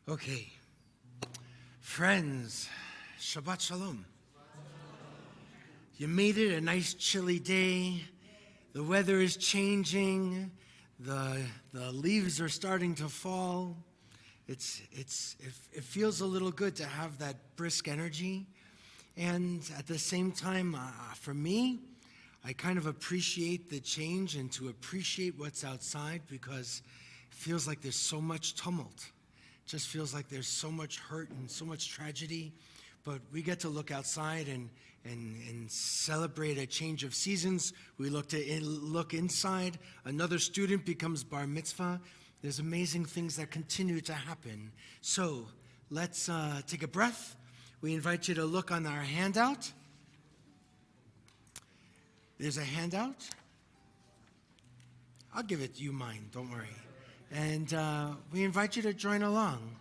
Okay, friends, Shabbat Shalom. You made it a nice chilly day. The weather is changing. The leaves are starting to fall. It feels a little good to have that brisk energy. And at the same time, for me, I kind of appreciate the change and to appreciate what's outside because it feels like there's so much tumult. It just feels like there's so much hurt and so much tragedy. But we get to look outside and celebrate a change of seasons. We look inside. Another student becomes bar mitzvah. There's amazing things that continue to happen. So let's take a breath. We invite you to look on our handout. There's a handout. I'll give it you mine, don't worry. And we invite you to join along.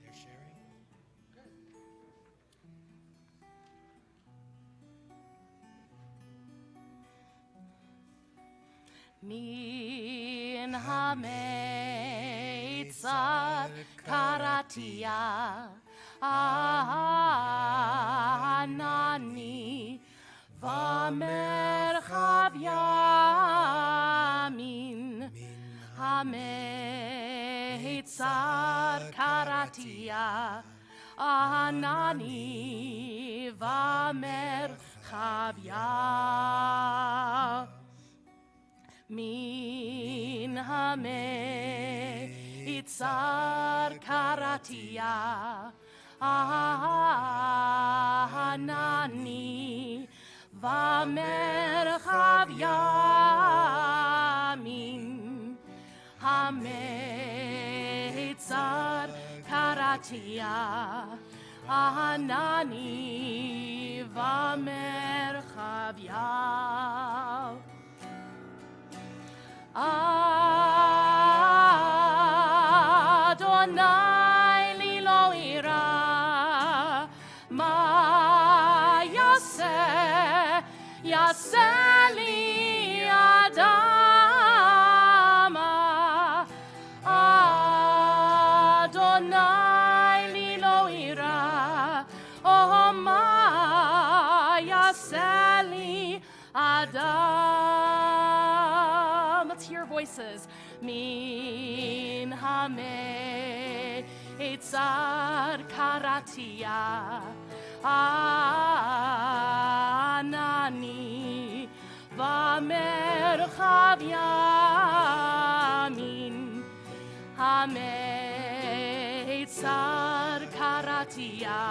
There's Sherry. Good. Min ha-meitzar karatia anani v'merchav yamin ha-meitzar karatia anani v'merchav yamin Min ha-meitzar karatia anani v'merchav yamin ha-meitzar karatia anani v'merchav yamin Adonai li lo ira ma yaseh li adama Adonai li lo ira oh ma yaseh li adam. Let's hear voices. Min ha-meitzar karatia anani v'merchav yamin ha-meitzar karatia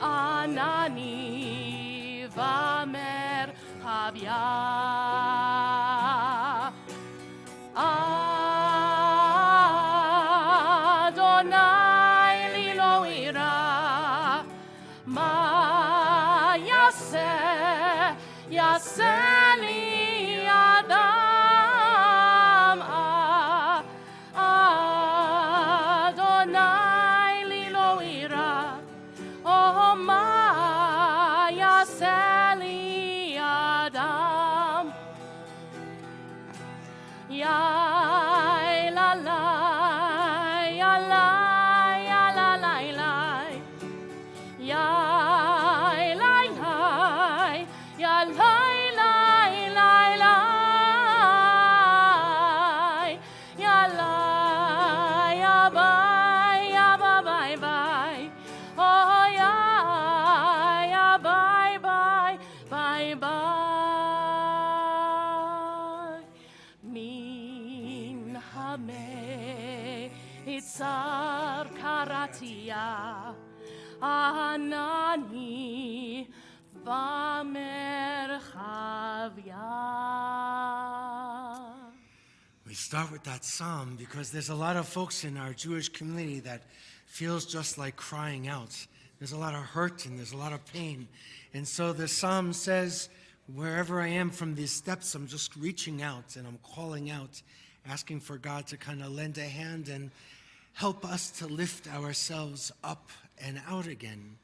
anani v'merchav yamin Adonai li lo ira ma yaseh li adam Adonai li lo ira oh ma yaseh li adam Ya la la, ya la, ya la la la, ya la la, ya la la la la, ya la ya ba bye bye, oh ya bye bye bye bye. Min ha-meitzar karatia anani v'merchav yamin. We start with that psalm because there's a lot of folks in our Jewish community that feels just like crying out. There's a lot of hurt and there's a lot of pain. And so the psalm says, wherever I am from these steps, I'm just reaching out and I'm calling out, asking for God to kind of lend a hand and help us to lift ourselves up and out again.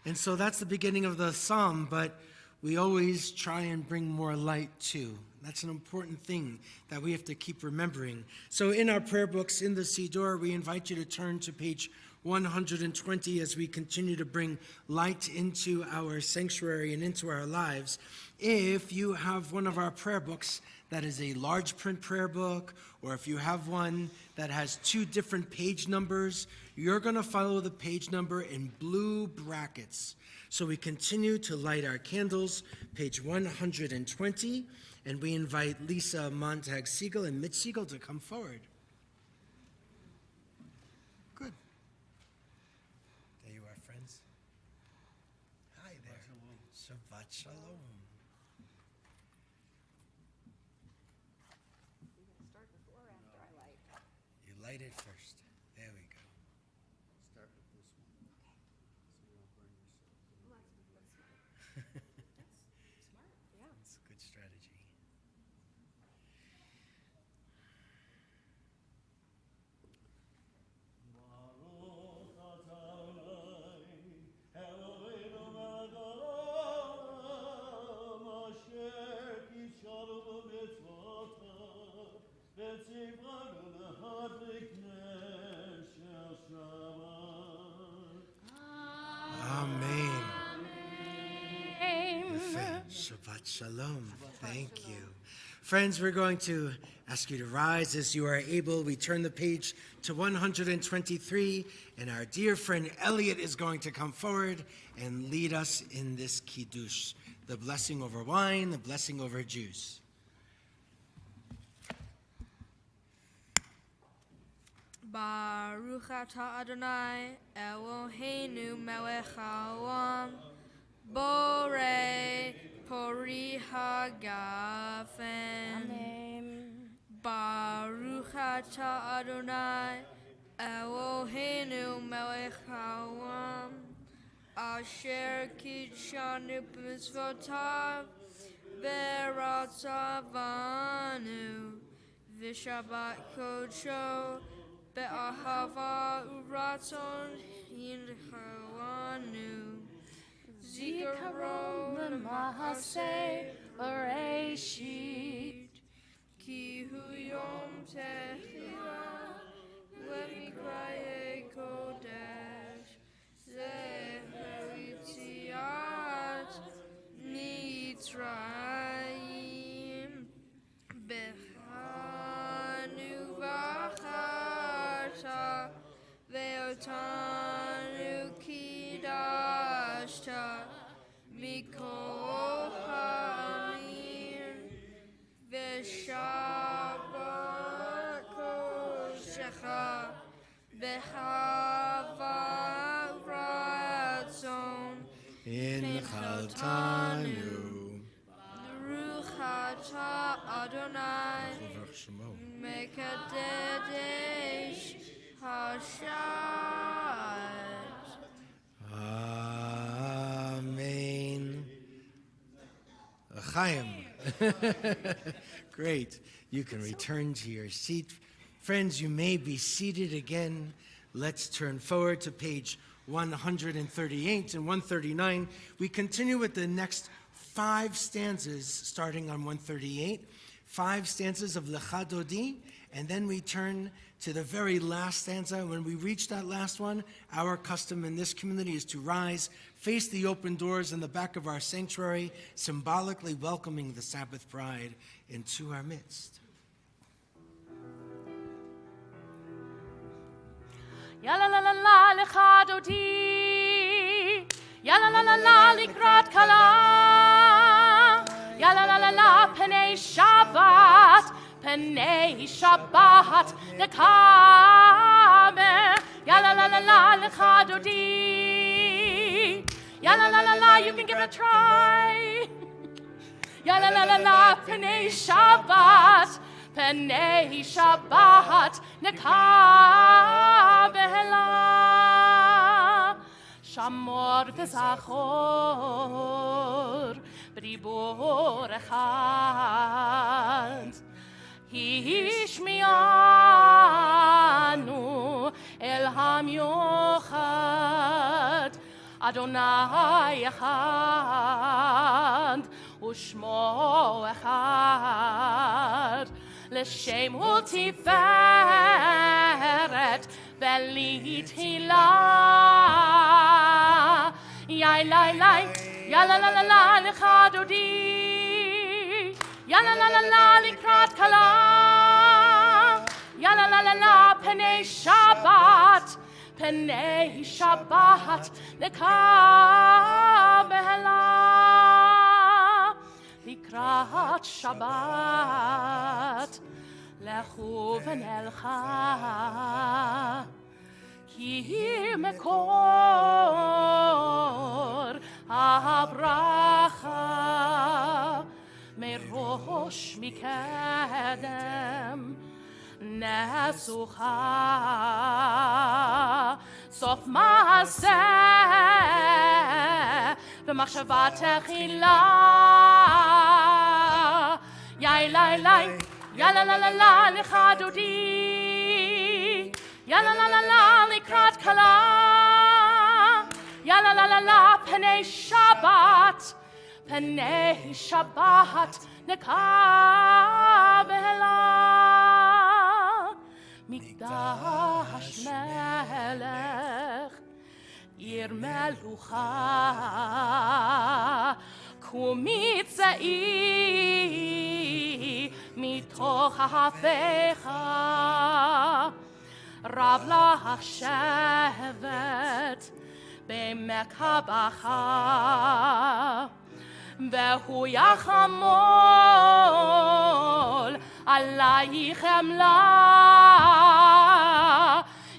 And so that's the beginning of the psalm, but we always try and bring more light too. That's an important thing that we have to keep remembering. So in our prayer books, in the Siddur, we invite you to turn to page 120 as we continue to bring light into our sanctuary and into our lives. If you have one of our prayer books that is a large print prayer book, or if you have one that has 2 different page numbers, you're going to follow the page number in blue brackets. So we continue to light our candles, page 120, and we invite Lisa Montag-Siegel and Mitch Siegel to come forward. Good. There you are, friends. Hi there. Shabbat Shalom. You light it first. There we go. Start with this one. So you don't burn yourself. That's a good strategy. Amen. Shabbat Shalom. Thank you. Friends, we're going to ask you to rise as you are able. We turn the page to 123, and our dear friend Elliot is going to come forward and lead us in this Kiddush, the blessing over wine, the blessing over juice. Baruch atah Adonai Eloheinu melech haolam borei pori hagafen. Baruch atah Adonai Eloheinu melech haolam asher kitshanu b'mitzvotav v'ratzavanu v'shabbat kodsho be'ahava uratzon hinchanu zikaron l'mahaseh Bereshit ki hu yom tehillah le'mikraye kodesh zeher yitziat mitzrayim bechanu v'achata ve'otanu kidashta mikol ha'amim ve'shabbat kodeshecha be'chava ratzon Inchaltanu. Baruch atah Adonai Mekadesh Hashat. Amen. Chaim. Great. You can return to your seat. Friends, you may be seated again. Let's turn forward to page 138 and 139. We continue with the next 5 stanzas starting on 138. 5 stanzas of Lecha Dodi, and then we turn to the very last stanza. When we reach that last one, our custom in this community is to rise, face the open doors in the back of our sanctuary, symbolically welcoming the Sabbath bride into our midst. Ya la la la la Lecha Dodi, ya la la la la Likrat Kala, ya la la la la Penei Shabbat, Penei Shabbat Nekame, ya la la la la Lecha Dodi, ya la la la la. You can give it a try. Ya la la la la Penei Shabbat. Penei Shabbat nekabela Shamor v'zachor b'dibur echad Hishmianu el hamyochad Adonai echad ושמו אחד, לשם ולתפארת ולתהילה. יאי לי לי, יאללה לה לה לה לך דודי, יאללה לה לה לה לקראת כלה, יאללה לה לה לה פני שבת, פני שבת לקבלה. לקראת שבת לכו ונלכה, כי מקור הברכה מראש מקדם נסוכה, סוף מעשה במחשבה תחילה. יאי לי לי, יאללה לה לה לה לך דודי, יאללה לה לה לה לקראת כלה, יאללה לה לה לה פני שבת, פני שבת נקבלה. מקדש מלך, עיר מלוכה, קומי צאי מתוך ההפיכה, רב לך שבט במקבחה, והוא יחמול עלייך חמלה.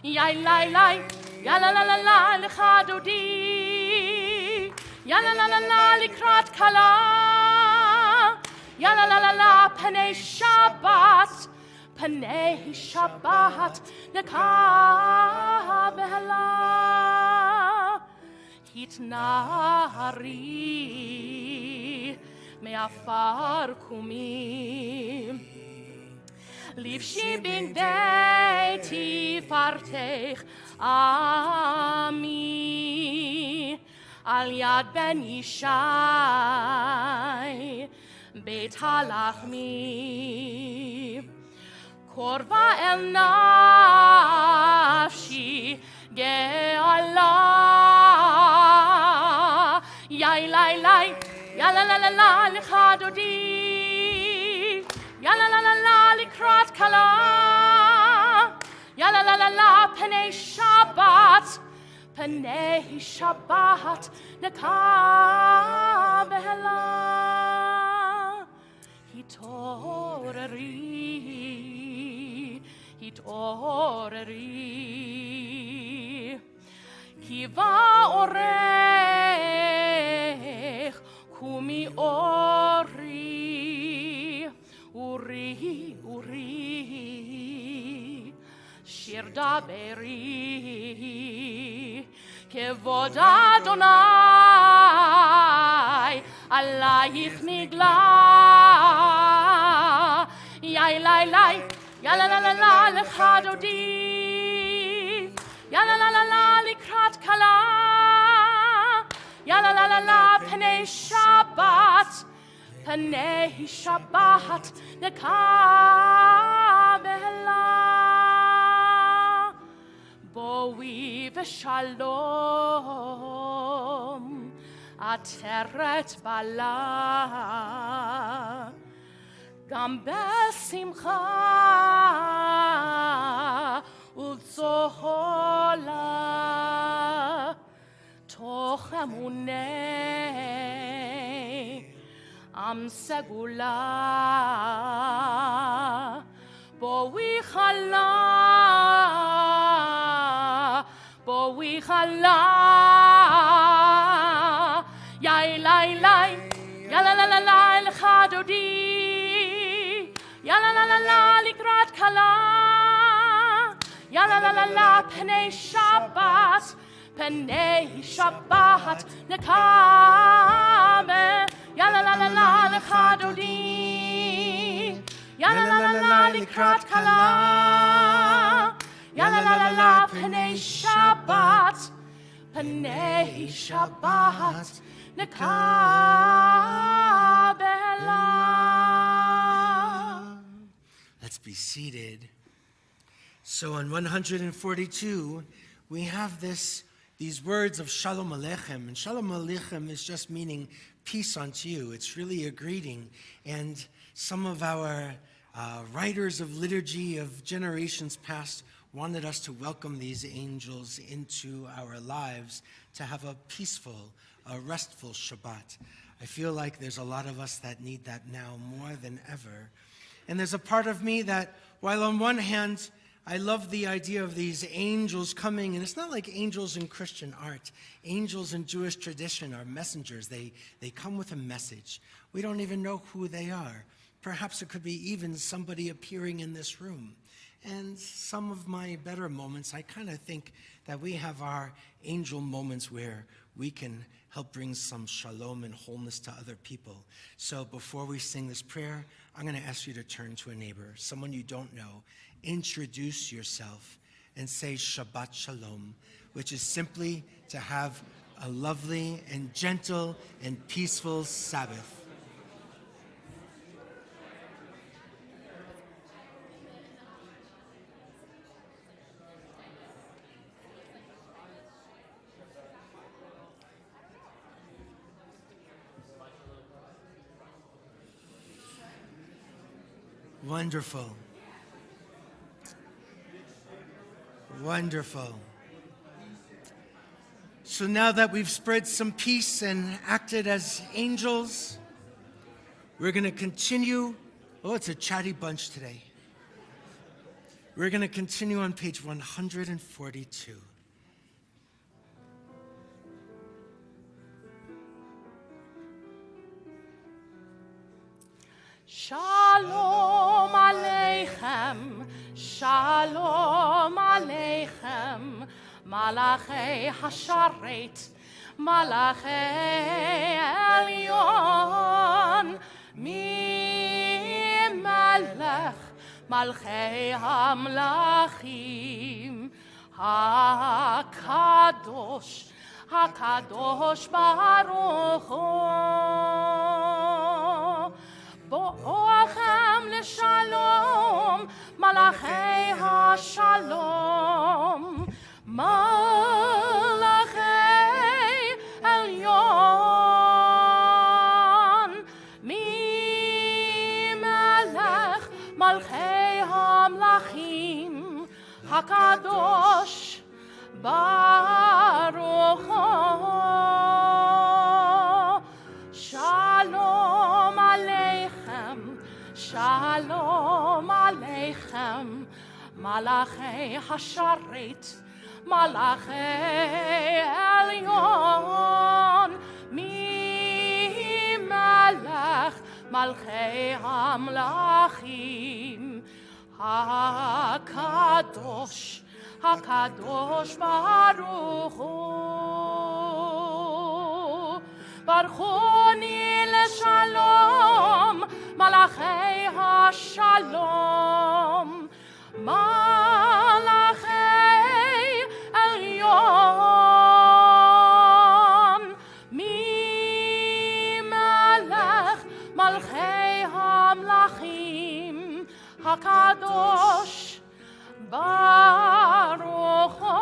יאי לי לי, יאללה לה לה לה לך דודי, יאללה לה לה לה לקראת כלה, יאללה לה לה לה פני שבת, פני שבת נקבלה. התנערי מעפר קומי, לבשי בגדי תפארתך עמי, על יד בן ישי בית הלחמי, קורבה אל נפשי גאלה. יאי לי לי, יאללה לה לה לה לך דודי, יאללה לה לה לה לקראת כלה, יאללה לה לה לה פני שבת, פני שבת נקבלה. התעוררי, התעוררי, כי בא אורך קומי אורי, אורי, אורי, שיר דברי, כבוד אדוני עלייך נגלה. יאי לי לי, יאללה לה לה לה לך דודי, יאללה לה לה לה לקראת כלה, יאללה לה לה לה פני שבת, פני שבת נקבלה. בואי ושלום עטרת בלה, גם בשמחה ולצהלה, תוך אמוני עם סגולה. בואי חלה, בואי חלה, יאי לי לי, יאללה לה לה לה לך דודי, יאללה לה לה לה לקראת כלה, יאללה לה לה לה פני שבת, פני שבת נקבל. יאללה לה לה לה לך דודי, יאללה לה לה לה לקראת כלה, יאללה לה לה לה פני שבת, פני שבת נקבל. seated. So on 142, we have these words of Shalom Aleichem. And Shalom Aleichem is just meaning peace unto you. It's really a greeting. And some of our writers of liturgy of generations past wanted us to welcome these angels into our lives to have a peaceful, a restful Shabbat. I feel like there's a lot of us that need that now more than ever. And there's a part of me that, while on one hand, I love the idea of these angels coming, and it's not like angels in Christian art. Angels in Jewish tradition are messengers. They come with a message. We don't even know who they are. Perhaps it could be even somebody appearing in this room. And some of my better moments, I kind of think that we have our angel moments where we can help bring some shalom and wholeness to other people. So before we sing this prayer, I'm going to ask you to turn to a neighbor, someone you don't know. Introduce yourself and say Shabbat Shalom, which is simply to have a lovely and gentle and peaceful Sabbath. Wonderful. Wonderful. So now that we've spread some peace and acted as angels, we're going to continue. Oh, it's a chatty bunch today. We're going to continue on page 142. Shalom Aleichem, Shalom Aleichem, Malachei Hasharet, Malachei Elyon, Mi Melech, Malchei Hamlachim, HaKadosh, HaKadosh Baruch Hu. Bo'ochem l'shalom, malachei ha'shalom, malachei elyon, mi melech malchei hamlachim, hakadosh baruch hu. Shalom Aleichem, Shalom Aleichem, Malachei Hasharet, Malachei Elyon, Mi Melech, Malchei Hamlachim, HaKadosh, HaKadosh Baruch Hu. Baruchoni l'shalom, malachei ha'shalom, malachei elyon, mi melech malchei hamlachim, hakadosh baruch hu.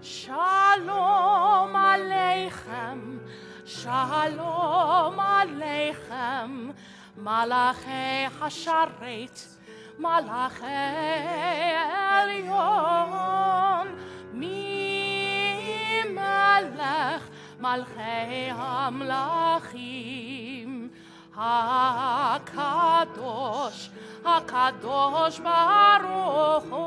Shalom Aleichem, Shalom Aleichem, Malachei Hasharet, Malachei Elyon, Mi Melech, Malchei Hamlachim, HaKadosh, HaKadosh Baruch Hu.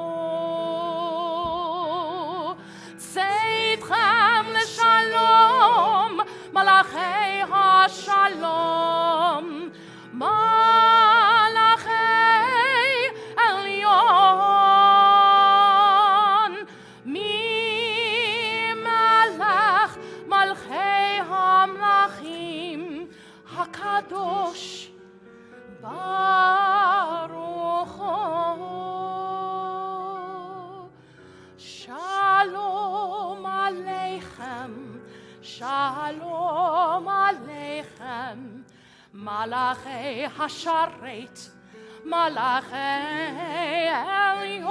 Seitchem l'shalom, malachei ha'shalom, malachei elyon, mi melech malchei hamlachim, hakadosh baruch hu. Shalom Aleichem, Shalom Aleichem, Malachi Hasharet, Malachi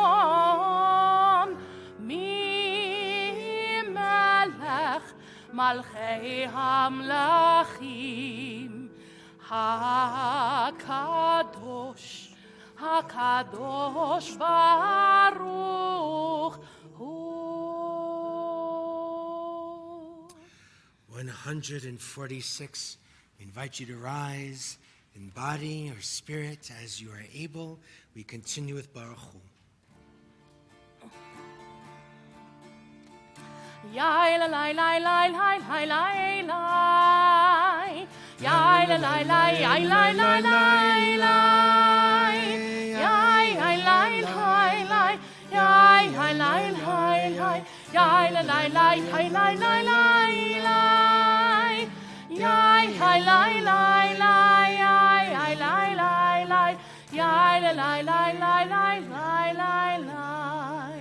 Elyon, Mi Melech, Malchei Hamlachim, HaKadosh, HaKadosh Baruch Hu. 146. We invite you to rise in body or spirit as you are able. We continue with Baruch Hu. Yai la lai lai lai lai lai lai lai. Yai la lai lai yai lai lai lai lai. Yai lai lai lai lai. Yai lai lai lai lai. Yai la lai lai lai lai lai lai lai. Yai lai lai lai lai. Yai lai lai lai. Yai la lai lai lai lai lai lai lai.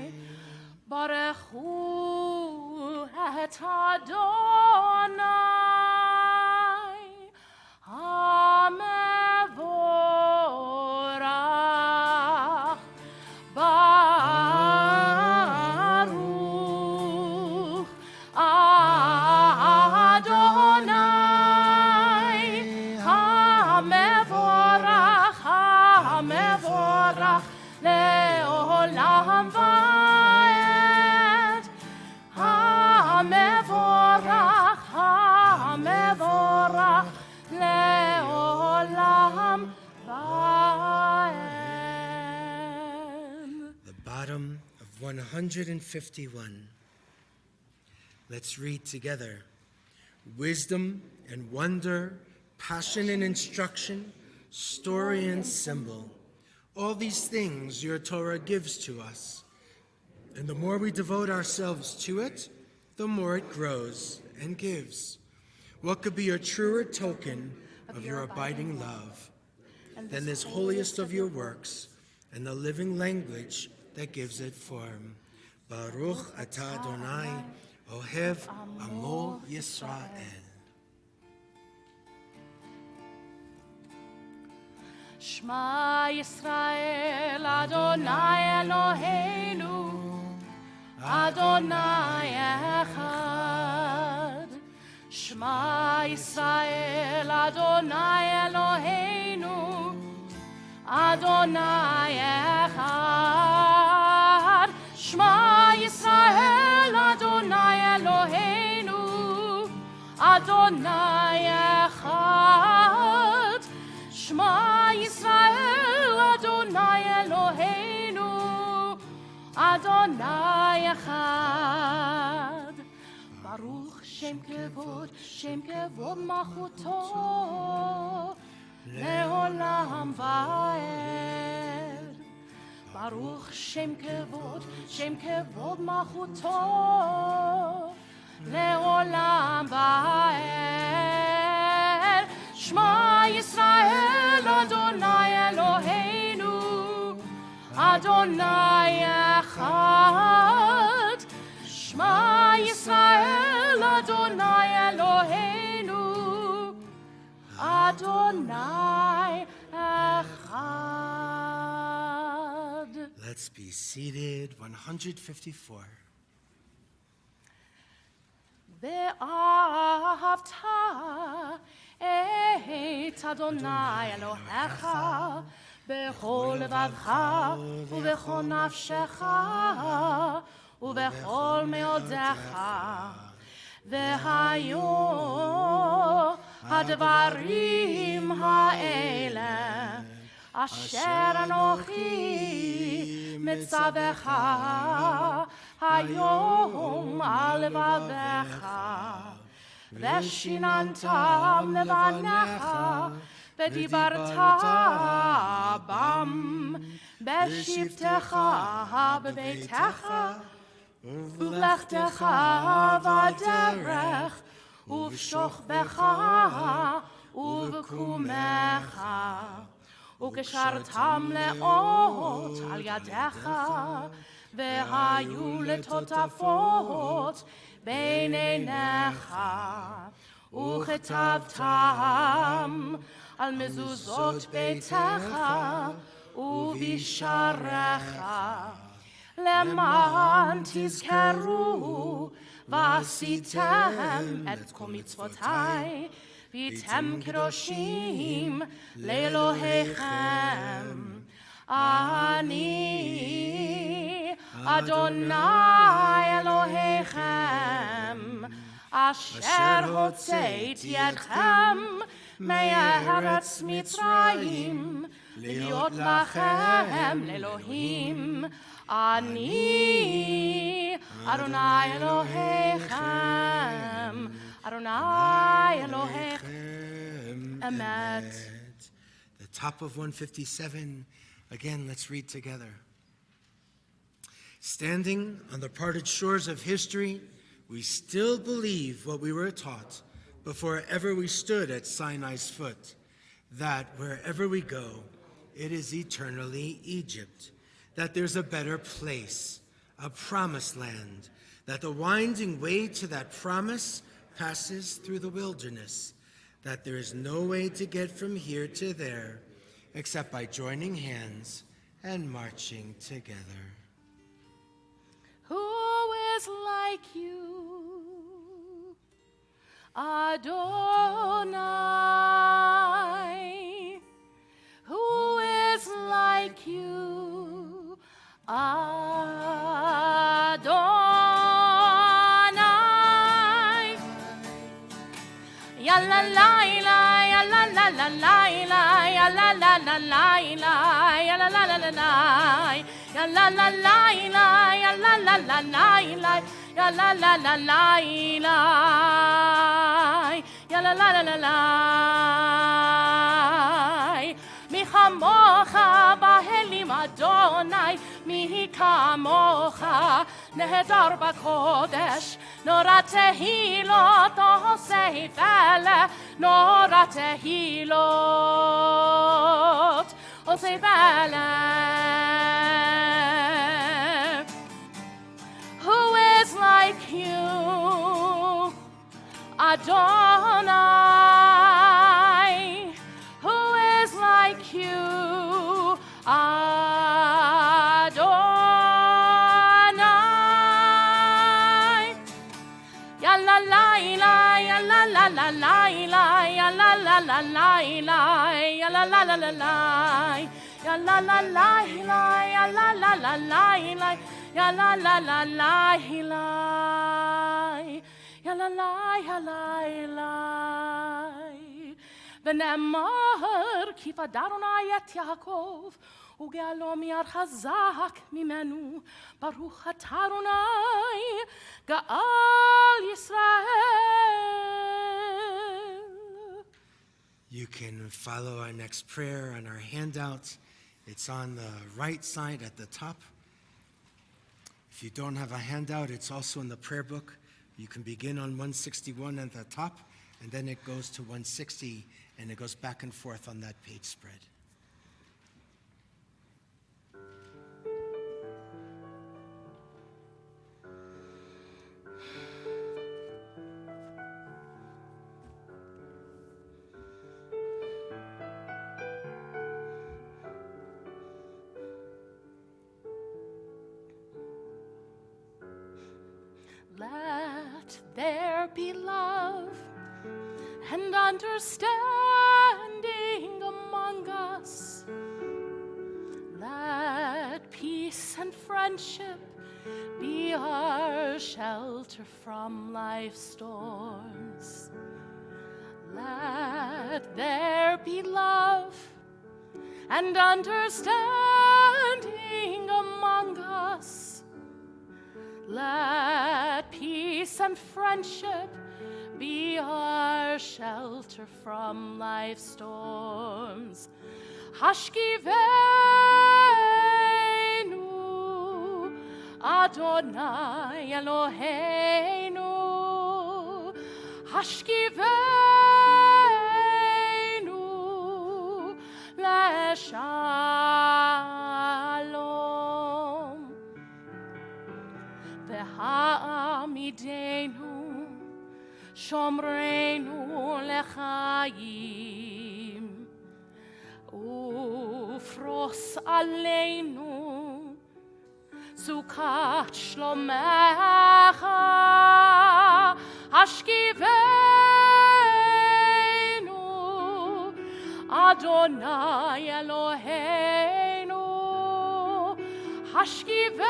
Baruch Hu et Adonai HaMevorach Baruch Adonai HaMevorach HaMevorach Leolam Vaed HaMevorach HaMevorach Leolam Vaed. The bottom of 151. Let's read together. Wisdom and wonder, passion and instruction, story and symbol. All these things your Torah gives to us. And the more we devote ourselves to it, the more it grows and gives. What could be a truer token of your abiding love than this holiest of your works and the living language that gives it form? Baruch atah Adonai, Ohev Amo Yisrael. Shema Yisrael, Adonai Eloheinu, Adonai Echad. Shema Yisrael, Adonai Eloheinu, Adonai Echad. Shema Yisrael, Adonai Eloheinu, Adonai Echad. Shema Yisrael, Adonai Eloheinu, Adonai Echad. Baruch Shem Kevod Malchuto, Leolam Vaed. Baruch Shem Kevod Malchuto, Leolam Vaed. Shema Yisrael, Adonai Eloheinu, Adonai Echad. Shema Yisrael, Adonai Eloheinu, Adonai Echad. Let's be seated. 154. ואהבת את אדוני אלוהיך בכל לבבך ובכל נפשך ובכל מאודיך. והיו הדברים האלה אשר אנוכי מצווך היום על לבבך, ושיננתם לבניך, ודיברת בם בשבתך בביתך, ובלכתך בדרך, ובשוכבך ובקומך. וקשרתם לאות על ידיך, והיו לטוטפות בין עיניך, וכתבתם על מזוזות ביתך ובשעריך, למען תזכרו ועשיתם את כל מצוותי, והייתם קדושים לאלוהיכם. אני אדוני אלוהיכם, אשר הוצאתי אתכם מארץ מצרים, להיות לכם לאלוהים. אני אדוני אלוהיכם, אדוני אלוהיכם, אמת. The top of 157. Again, let's read together. Standing on the parted shores of history, we still believe what we were taught before ever we stood at Sinai's foot, that wherever we go, it is eternally Egypt, that there's a better place, a promised land, that the winding way to that promise passes through the wilderness, that there is no way to get from here to there except by joining hands and marching together. Who is like you, Adonai? Who is like you, Adonai? Ya la la la, ya la la la la, ya la la la la, ya la la la la, ya la la la la, ya la la la la, ya la la la la, ya la la la la. Mi chamocha b'helim Adonai, mi kamocha nehedar b'kodesh, nora tehilot osei vele, nora tehilot osei vele. Who is like you, Adonai? Who is like you, Adonai? Ya la la la, ya la la la la, ya la la la la, ya la la la la la, ya la la la la, ya la la la la, ya la la la la, ya la la la. ונאמר כי פדרנו את יעקב וגאלו מיד חזק ממנו, ברוך אתה אדוני גאל ישראל. You can follow our next prayer on our handout. It's on the right side at the top. If you don't have a handout, it's also in the prayer book. You can begin on 161 at the top, and then it goes to 160, and it goes back and forth on that page spread. Let there be love and understanding among us. Let peace and friendship be our shelter from life's storms. Let there be love and understanding among us. Let peace and friendship be our shelter from life's storms. Hashkivenu, Adonai Eloheinu. Hashkivenu, leshalom. Ve'hamidenu, שומרנו לחיים, ופרוס עלינו סוכת שלומך, השכיבנו, אדוני אלוהינו, השכיבנו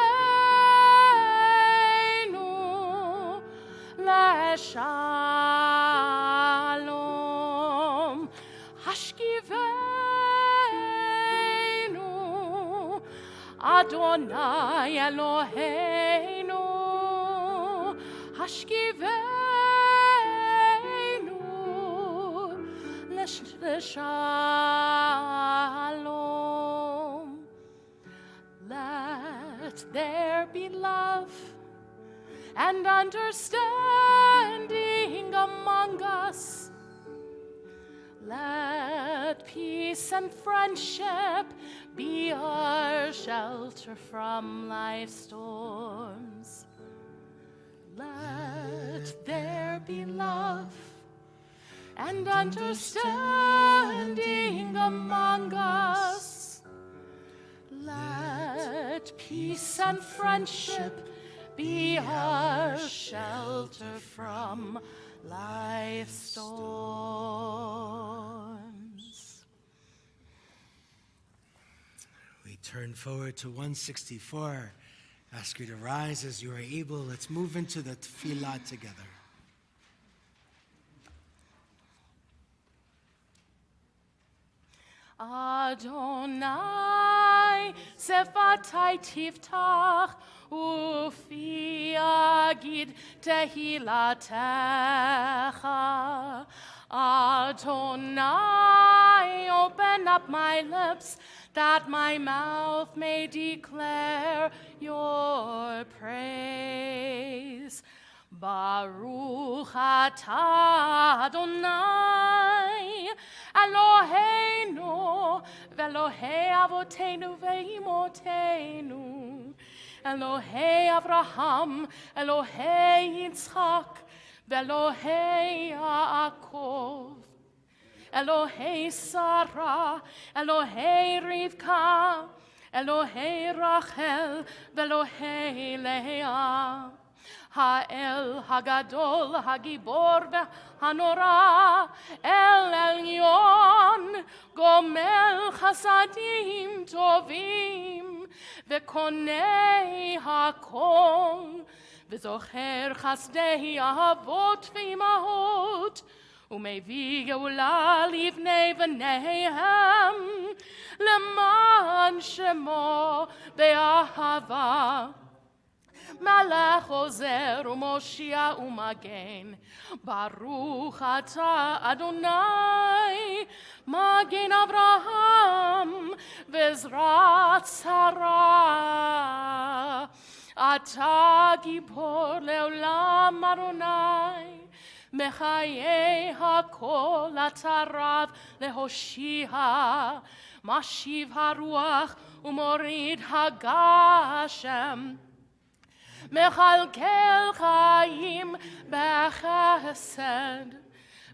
לשלום, השכיבנו, אדוני אלוהינו, השכיבנו לשלום. Let there be love and understanding among us. Let peace and friendship be our shelter from life's storms. Let there be love and understanding among us. Let peace and friendship be our shelter from life's storms. We turn forward to 164. Ask you to rise as you are able. Let's move into the tefillah together. Adonai, sefatai tiftach, ufi agid tehilatecha. Adonai, open up my lips, that my mouth may declare your praise. Baruch atah Adonai, Eloheinu, ve'Elohei avotenu ve'imotenu, Elohei Avraham, Elohei Yitzchak, ve'Elohei Yaakov, Elohei Sarah, Elohei Rivka, Elohei Rachel, ve'Elohei Leah. Ha'el Hagadol, Hagibor Hanora, El Elyon, Gomel Chasadim Tovim, Vekonei Hakol, Vezocher Chasdei Avot V'imahot, Umevi Geula Livnei V'neihem, Leman Shemo Be'ahava. Malach Ozer u'Moshia u'Magen, Baruch atah Adonai, Magen Avraham ve'Ezrat Sarah. Atah Gibor le'olam Adonai, Mechayei hakol atarav lehoshia, Mashiv haruach u'morid hagashem. Mechalkel chayim bechesed,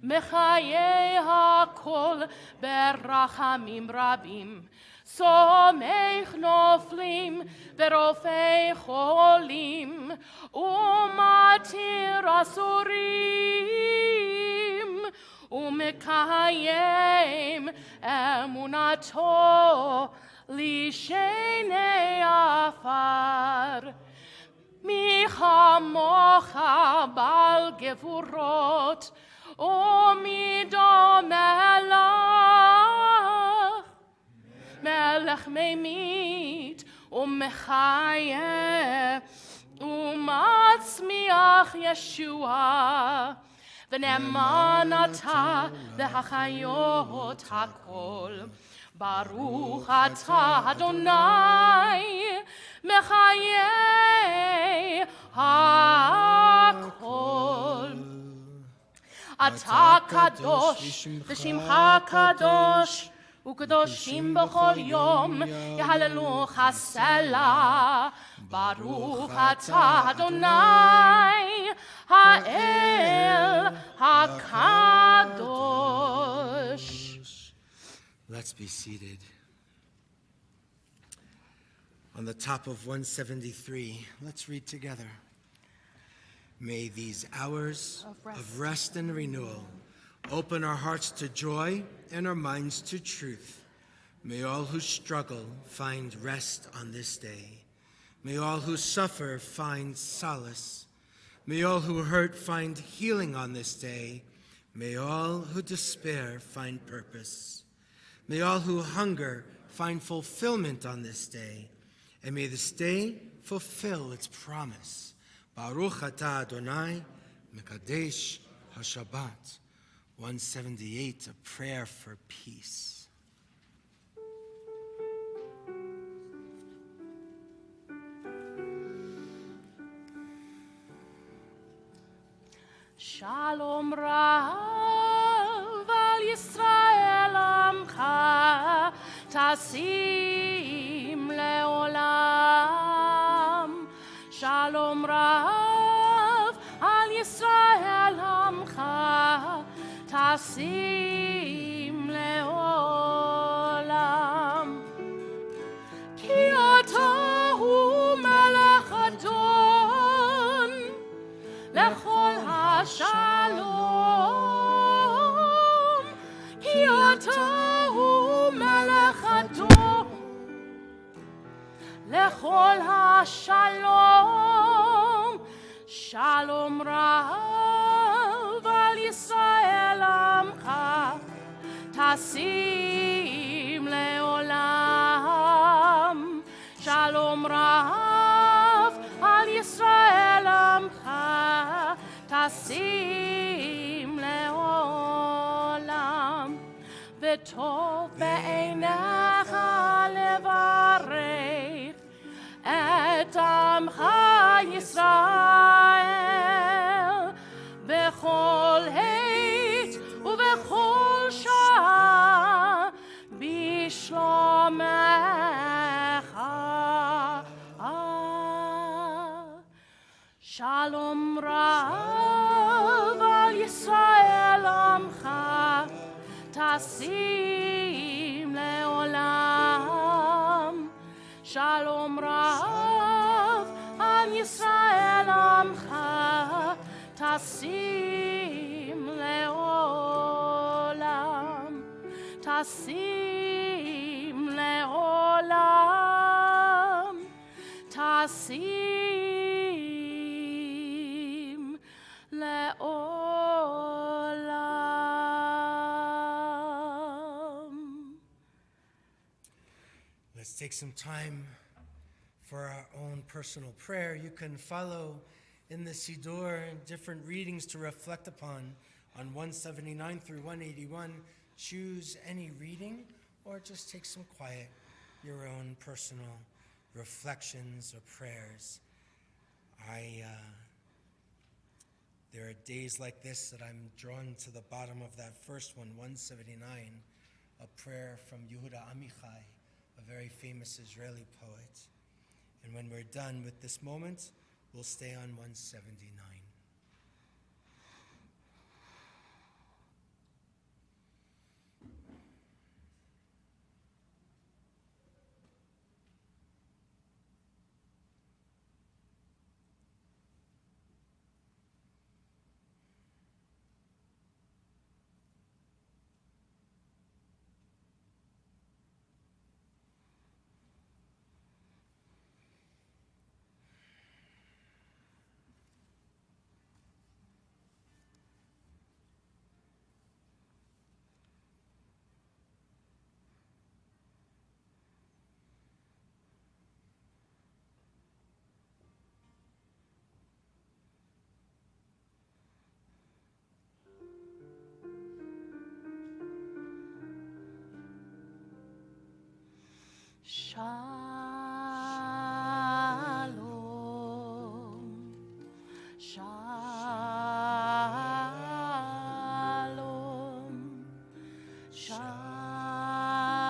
Mechayei hakol berachamim rabim, Somech noflim verofei cholim, Umatir asurim, Umekayim emunato lishenei afar. Mi chamocha bal gevurot, umido melech, melech memit, umechayeh, umatzmiach Yeshua, v'ne'eman atah v'hachayot hakol. Baruch atah Adonai, Mechayei hakol. Atah kadosh, v'shimcha kadosh, וקדושים בכל יום יהללו חסלה. ברוך אתה אדוני האל הקדוש. Let's be seated. On the top of 173, let's read together. May these hours of rest and renewal open our hearts to joy and our minds to truth. May all who struggle find rest on this day. May all who suffer find solace. May all who hurt find healing on this day. May all who despair find purpose. May all who hunger find fulfillment on this day. And may this day fulfill its promise. Baruch atah Adonai, Mekadesh HaShabbat. 178, a prayer for peace. Shalom Rav al Yisrael Amcha Tasim Leolam. Shalom Rav al Yisrael Amcha Tasim Leolam. Ki ata hu melech adon lechol Shalom, ki ata hu melech adon lechol hashalom. Shalom Rav al Yisrael amcha tasim leolam. Shalom Rav al Yisrael amcha tasim leolam. V'tov be'einecha levarech et amcha Yisrael bechol heit ubechol shah bishlomecha. Shalom Rav al Yisrael amcha tasim leolam. Shalom Rav al Yisrael amcha tasim leolam. Tasim leolam. Tasim leolam. Let's take some time for our own personal prayer. You can follow in the Siddur different readings to reflect upon on 179 through 181. Choose any reading or just take some quiet, your own personal reflections or prayers. There are days like this that I'm drawn to the bottom of that first one, 179, a prayer from Yehuda Amichai, a very famous Israeli poet. And when we're done with this moment, we'll stay on 179. Shalom, shalom, shalom.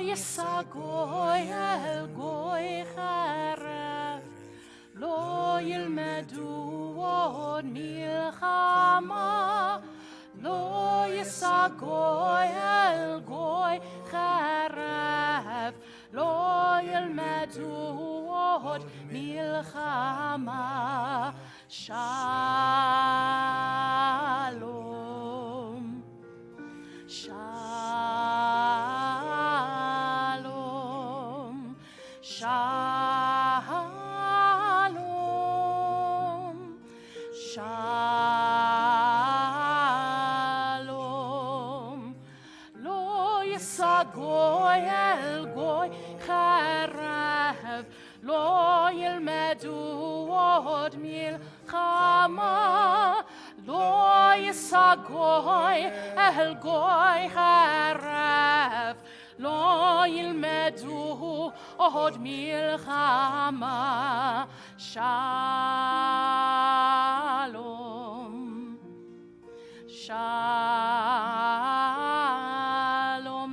יסגוי אל גוי חרב, לא ילמדו עוד מלחמה, לא יסגוי אל גוי חרב, לא ילמדו עוד מלחמה. שלום, שלום, שלום, שלום. לא יסגוי אל גוי חרב, לא ילמדו עוד מלחמה, לא יסגוי אל גוי חרב, לא ילמדו עוד מלחמה. שלום, shalom.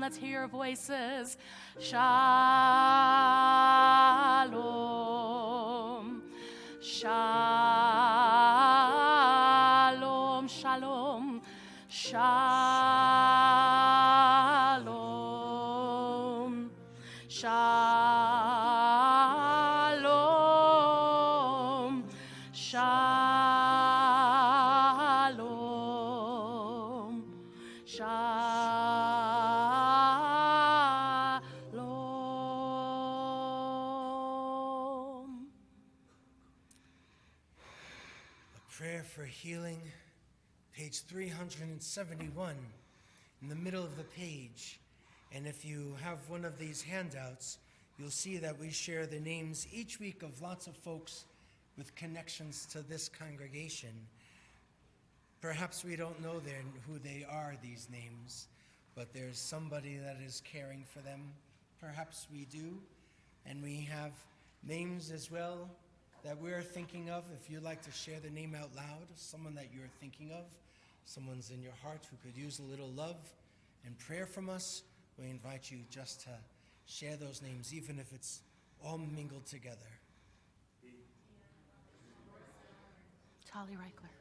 Let's hear your voices. Shalom, shalom, shalom, shalom, shalom, shalom, shalom. A prayer for healing, page 371, in the middle of the page. And if you have one of these handouts, you'll see that we share the names each week of lots of folks with connections to this congregation. Perhaps we don't know who they are, these names, but there's somebody that is caring for them. Perhaps we do. And we have names as well that we're thinking of. If you'd like to share the name out loud, someone that you're thinking of, someone's in your heart who could use a little love and prayer from us, we invite you just to share those names, even if it's all mingled together. Tali Reichler.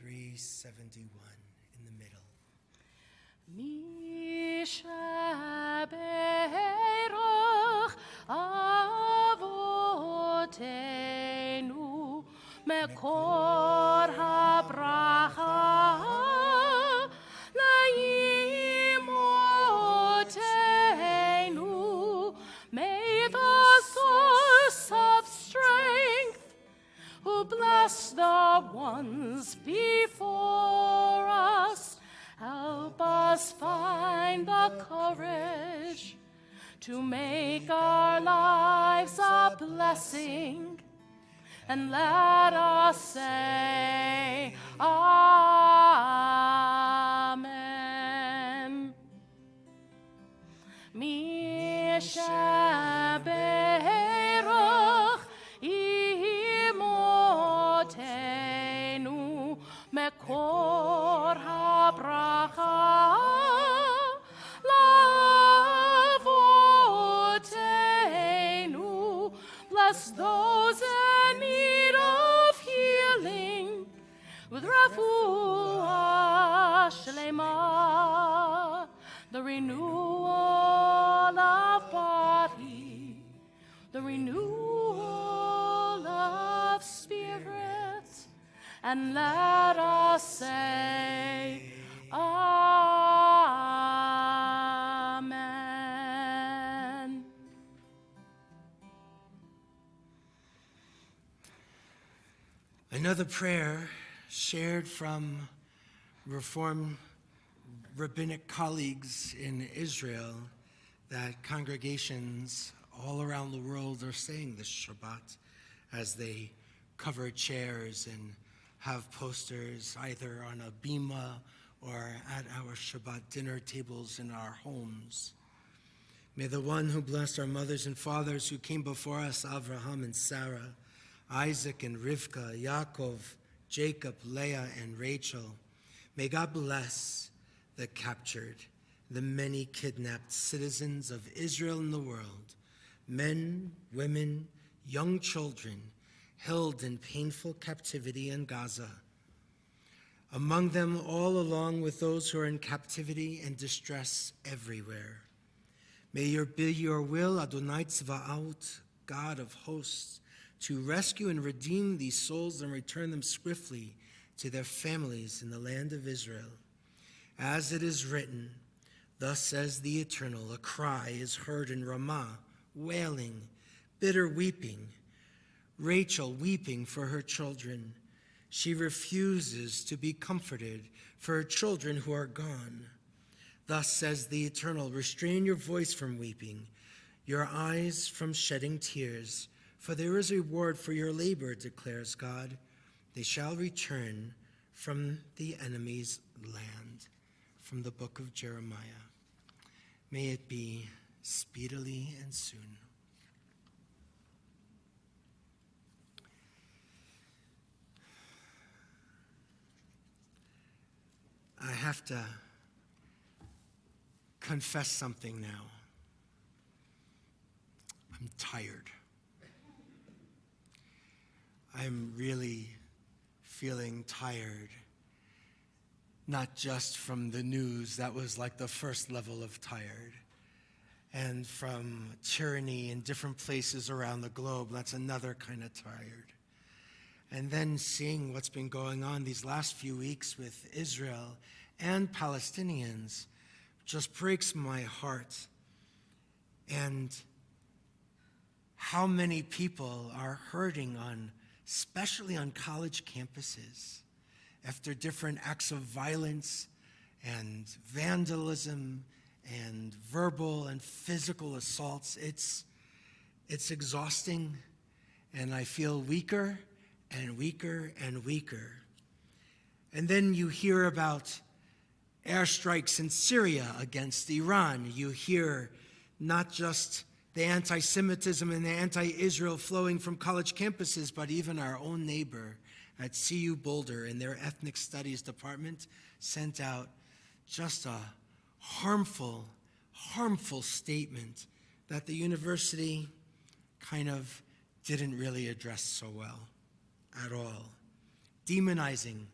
$371 in the middle. Mishaberach avotenu mekor habracha laimotenu. May the source of strength who bless the ones before us help us find the courage to make our lives a blessing, and let us say Amen. Mishaberach imotenu mekor habracha lavotenu. Bless those in need of healing with refuah shlema, the renewal of body, the renewal of spirit, and let us say Amen. Another prayer shared from Reform rabbinic colleagues in Israel that congregations all around the world are saying this Shabbat as they cover chairs and have posters either on a bima or at our Shabbat dinner tables in our homes. May the one who blessed our mothers and fathers who came before us, Abraham and Sarah, Isaac and Rivka, Yaakov, Jacob, Leah, and Rachel. May God bless the captured, the many kidnapped citizens of Israel and the world, men, women, young children, held in painful captivity in Gaza. Among them all, along with those who are in captivity and distress everywhere. May be your will, Adonai Tzvaot, God of hosts, to rescue and redeem these souls and return them swiftly to their families in the land of Israel. As it is written, thus says the Eternal, a cry is heard in Ramah, wailing, bitter weeping. Rachel weeping for her children. She refuses to be comforted for her children who are gone. Thus says the Eternal, restrain your voice from weeping, your eyes from shedding tears, for there is a reward for your labor, declares God. They shall return from the enemy's land. From the book of Jeremiah. May it be speedily and soon. I have to confess something now. I'm tired. I'm really feeling tired. Not just from the news, that was like the first level of tired. And from tyranny in different places around the globe, that's another kind of tired. And then seeing what's been going on these last few weeks with Israel and Palestinians just breaks my heart. And how many people are hurting especially on college campuses, after different acts of violence and vandalism and verbal and physical assaults. It's exhausting, and I feel weaker and weaker and weaker. And then you hear about airstrikes in Syria against Iran. You hear not just the anti-Semitism and the anti-Israel flowing from college campuses, but even our own neighbor at CU Boulder in their ethnic studies department sent out just a harmful statement that the university kind of didn't really address so well at all. Demonizing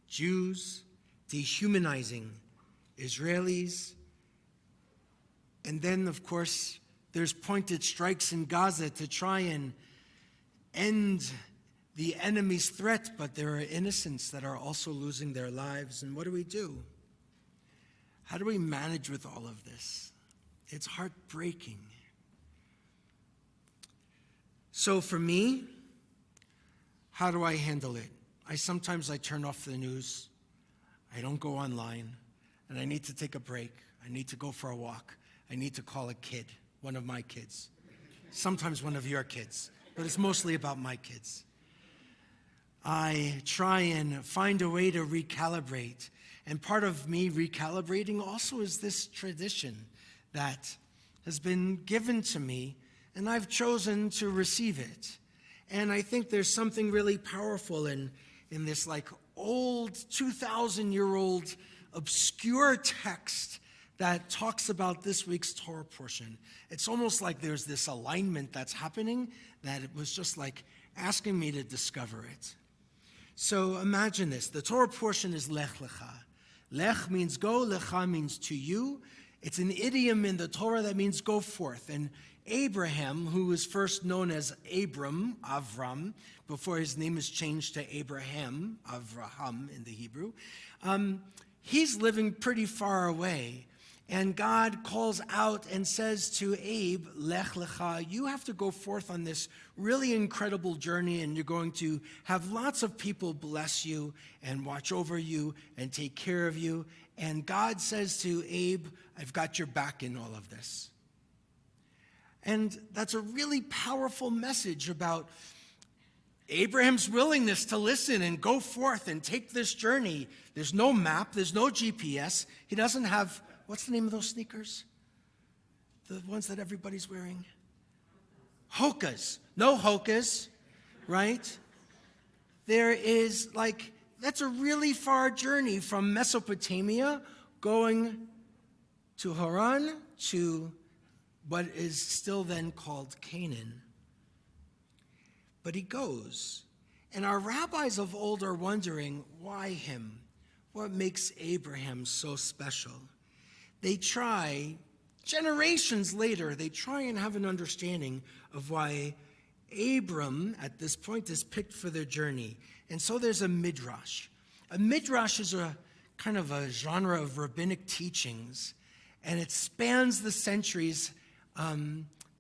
Jews, dehumanizing Israelis, and then, of course, there's pointed strikes in Gaza to try and end the enemy's threat, but there are innocents that are also losing their lives. And what do? How do we manage with all of this? It's heartbreaking. So for me, how do I handle it? Sometimes I turn off the news. I don't go online, and I need to take a break. I need to go for a walk. I need to call a kid, one of my kids. Sometimes one of your kids, but it's mostly about my kids. I try and find a way to recalibrate. And part of me recalibrating also is this tradition that has been given to me, and I've chosen to receive it. And I think there's something really powerful in this like old 2,000-year-old obscure text that talks about this week's Torah portion. It's almost like there's this alignment that's happening that it was just like asking me to discover it. So imagine this. The Torah portion is Lech Lecha. Lech means go, Lecha means to you. It's an idiom in the Torah that means go forth. And Abraham, who was first known as Avram, before his name is changed to Abraham, Avraham in the Hebrew, he's living pretty far away. And God calls out and says to Abe, Lech Lecha, you have to go forth on this really incredible journey, and you're going to have lots of people bless you and watch over you and take care of you. And God says to Abe, I've got your back in all of this. And that's a really powerful message about Abraham's willingness to listen and go forth and take this journey. There's no map, there's no GPS. He doesn't have, what's the name of those sneakers? The ones that everybody's wearing? Hokas. No Hokas, right? there is that's a really far journey from Mesopotamia going to Haran to what is still then called Canaan. But he goes. And our rabbis of old are wondering, why him? What makes Abraham so special? They try, generations later, they try and have an understanding of why Abram, at this point, is picked for their journey. And so there's a midrash. A midrash is a kind of a genre of rabbinic teachings, and it spans the centuries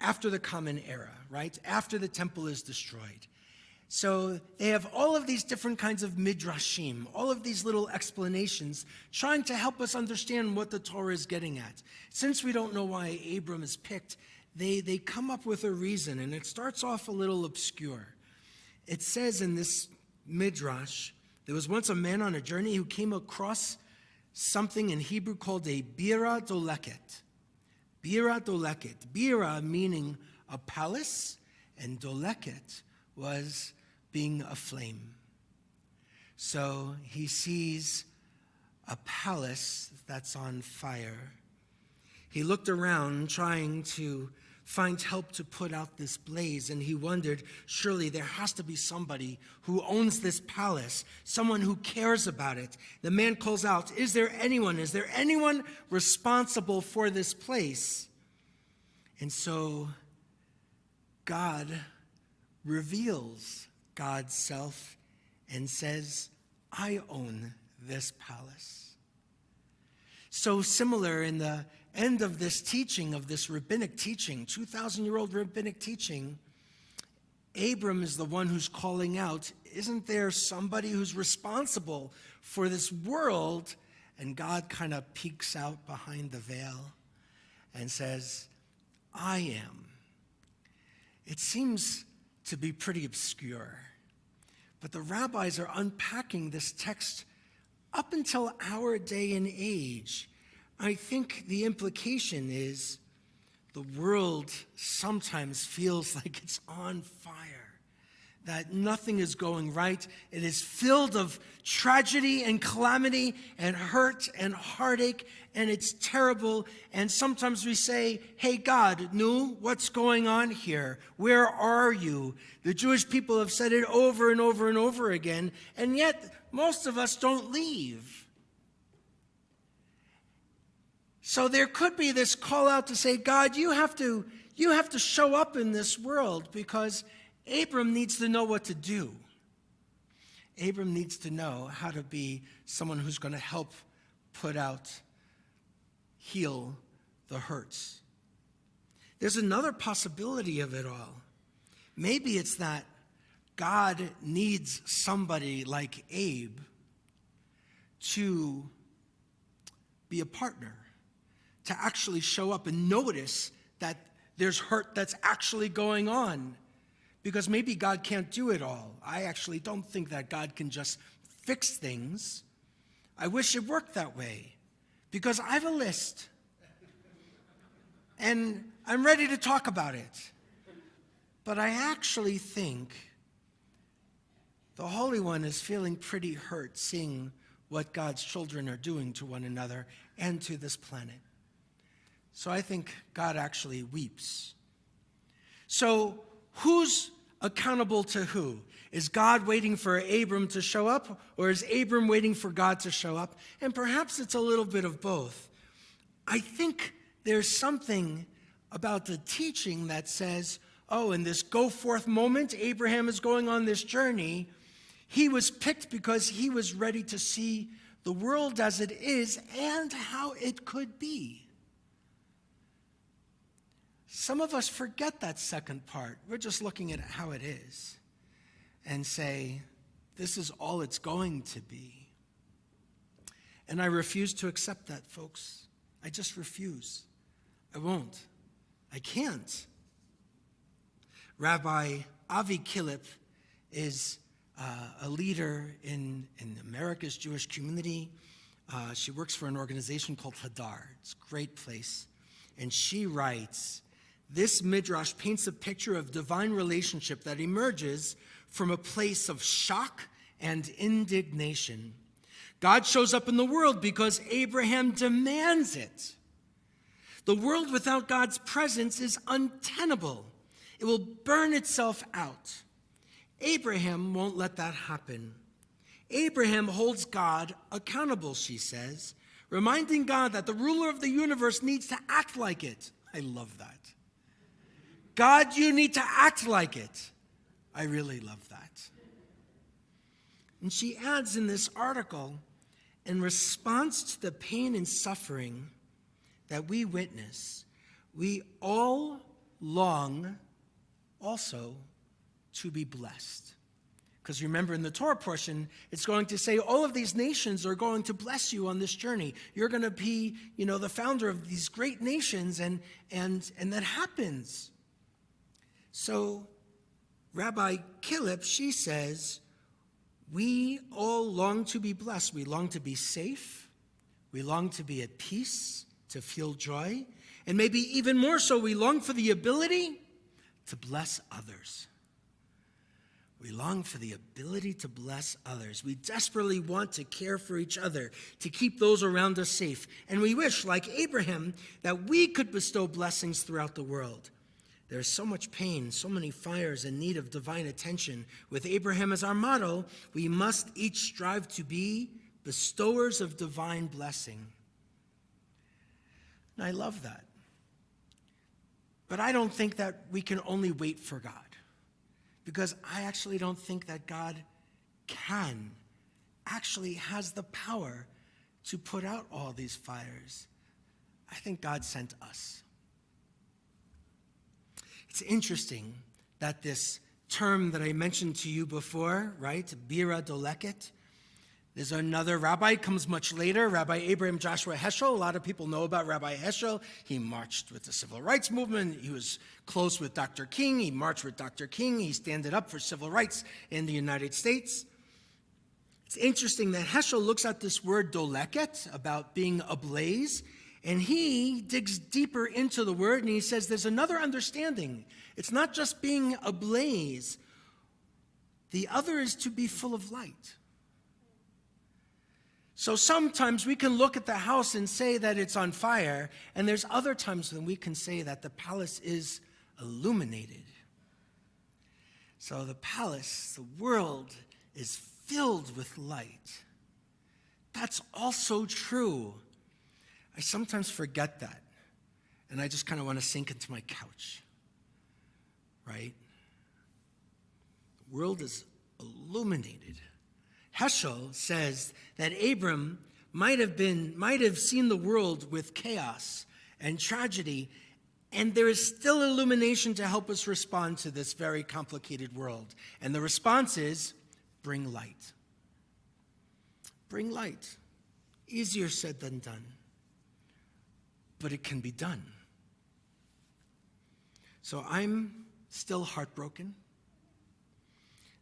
after the Common Era, right? After the temple is destroyed. So they have all of these different kinds of midrashim, all of these little explanations, trying to help us understand what the Torah is getting at. Since we don't know why Abram is picked, they come up with a reason, and it starts off a little obscure. It says in this midrash, there was once a man on a journey who came across something in Hebrew called a bira doleket. Bira doleket. Bira meaning a palace, and doleket was being a flame. So he sees a palace that's on fire. He looked around trying to find help to put out this blaze, and he wondered, surely there has to be somebody who owns this palace, someone who cares about it. The man calls out, is there anyone responsible for this place? And so God reveals God's self and says, I own this palace. So similar in the end of this teaching, of this rabbinic teaching, 2,000-year-old rabbinic teaching, Abram is the one who's calling out, isn't there somebody who's responsible for this world? And God kind of peeks out behind the veil and says, I am. It seems to be pretty obscure, but the rabbis are unpacking this text up until our day and age. I think the implication is the world sometimes feels like it's on fire, that nothing is going right. It is filled of tragedy and calamity and hurt and heartache, and it's terrible. And sometimes we say, hey, God, what's going on here? Where are you? The Jewish people have said it over and over and over again, and yet most of us don't leave. So there could be this call out to say, God, you have to show up in this world, because Abram needs to know what to do. Abram needs to know how to be someone who's going to help heal the hurts. There's another possibility of it all. Maybe it's that God needs somebody like Abe to be a partner, to actually show up and notice that there's hurt that's actually going on. Because maybe God can't do it all. I actually don't think that God can just fix things. I wish it worked that way, because I have a list. And I'm ready to talk about it. But I actually think the Holy One is feeling pretty hurt seeing what God's children are doing to one another and to this planet. So I think God actually weeps. So who's accountable to who? Is God waiting for Abram to show up, or is Abram waiting for God to show up? And perhaps it's a little bit of both. I think there's something about the teaching that says, in this go forth moment, Abraham is going on this journey. He was picked because he was ready to see the world as it is and how it could be. Some of us forget that second part. We're just looking at how it is and say, this is all it's going to be. And I refuse to accept that, folks. I just refuse. I won't. I can't. Rabbi Avi Killip is a leader in America's Jewish community. She works for an organization called Hadar. It's a great place. And she writes, this midrash paints a picture of divine relationship that emerges from a place of shock and indignation. God shows up in the world because Abraham demands it. The world without God's presence is untenable. It will burn itself out. Abraham won't let that happen. Abraham holds God accountable, she says, reminding God that the ruler of the universe needs to act like it. I love that. God, you need to act like it. I really love that. And she adds in this article, in response to the pain and suffering that we witness, we all long also to be blessed. Because remember, in the Torah portion, it's going to say all of these nations are going to bless you on this journey. You're going to be, the founder of these great nations, and that happens. So Rabbi Killip, she says, we all long to be blessed. We long to be safe. We long to be at peace, to feel joy. And maybe even more so, we long for the ability to bless others. We long for the ability to bless others. We desperately want to care for each other, to keep those around us safe. And we wish, like Abraham, that we could bestow blessings throughout the world. There's so much pain, so many fires in need of divine attention. With Abraham as our model, we must each strive to be bestowers of divine blessing. And I love that. But I don't think that we can only wait for God. Because I actually don't think that God actually has the power to put out all these fires. I think God sent us. It's interesting that this term that I mentioned to you before, right, Bira Doleket, there's another rabbi, comes much later, Rabbi Abraham Joshua Heschel. A lot of people know about Rabbi Heschel. He marched with the civil rights movement. He was close with Dr. King. He marched with Dr. King. He standed up for civil rights in the United States. It's interesting that Heschel looks at this word doleket, about being ablaze, and he digs deeper into the word, and he says there's another understanding. It's not just being ablaze. The other is to be full of light. So sometimes we can look at the house and say that it's on fire, and there's other times when we can say that the palace is illuminated. So the palace, the world, is filled with light. That's also true. I sometimes forget that, and I just kind of want to sink into my couch, right? The world is illuminated. Heschel says that Abram might have seen the world with chaos and tragedy, and there is still illumination to help us respond to this very complicated world. And the response is, bring light. Bring light. Easier said than done. But it can be done. So I'm still heartbroken.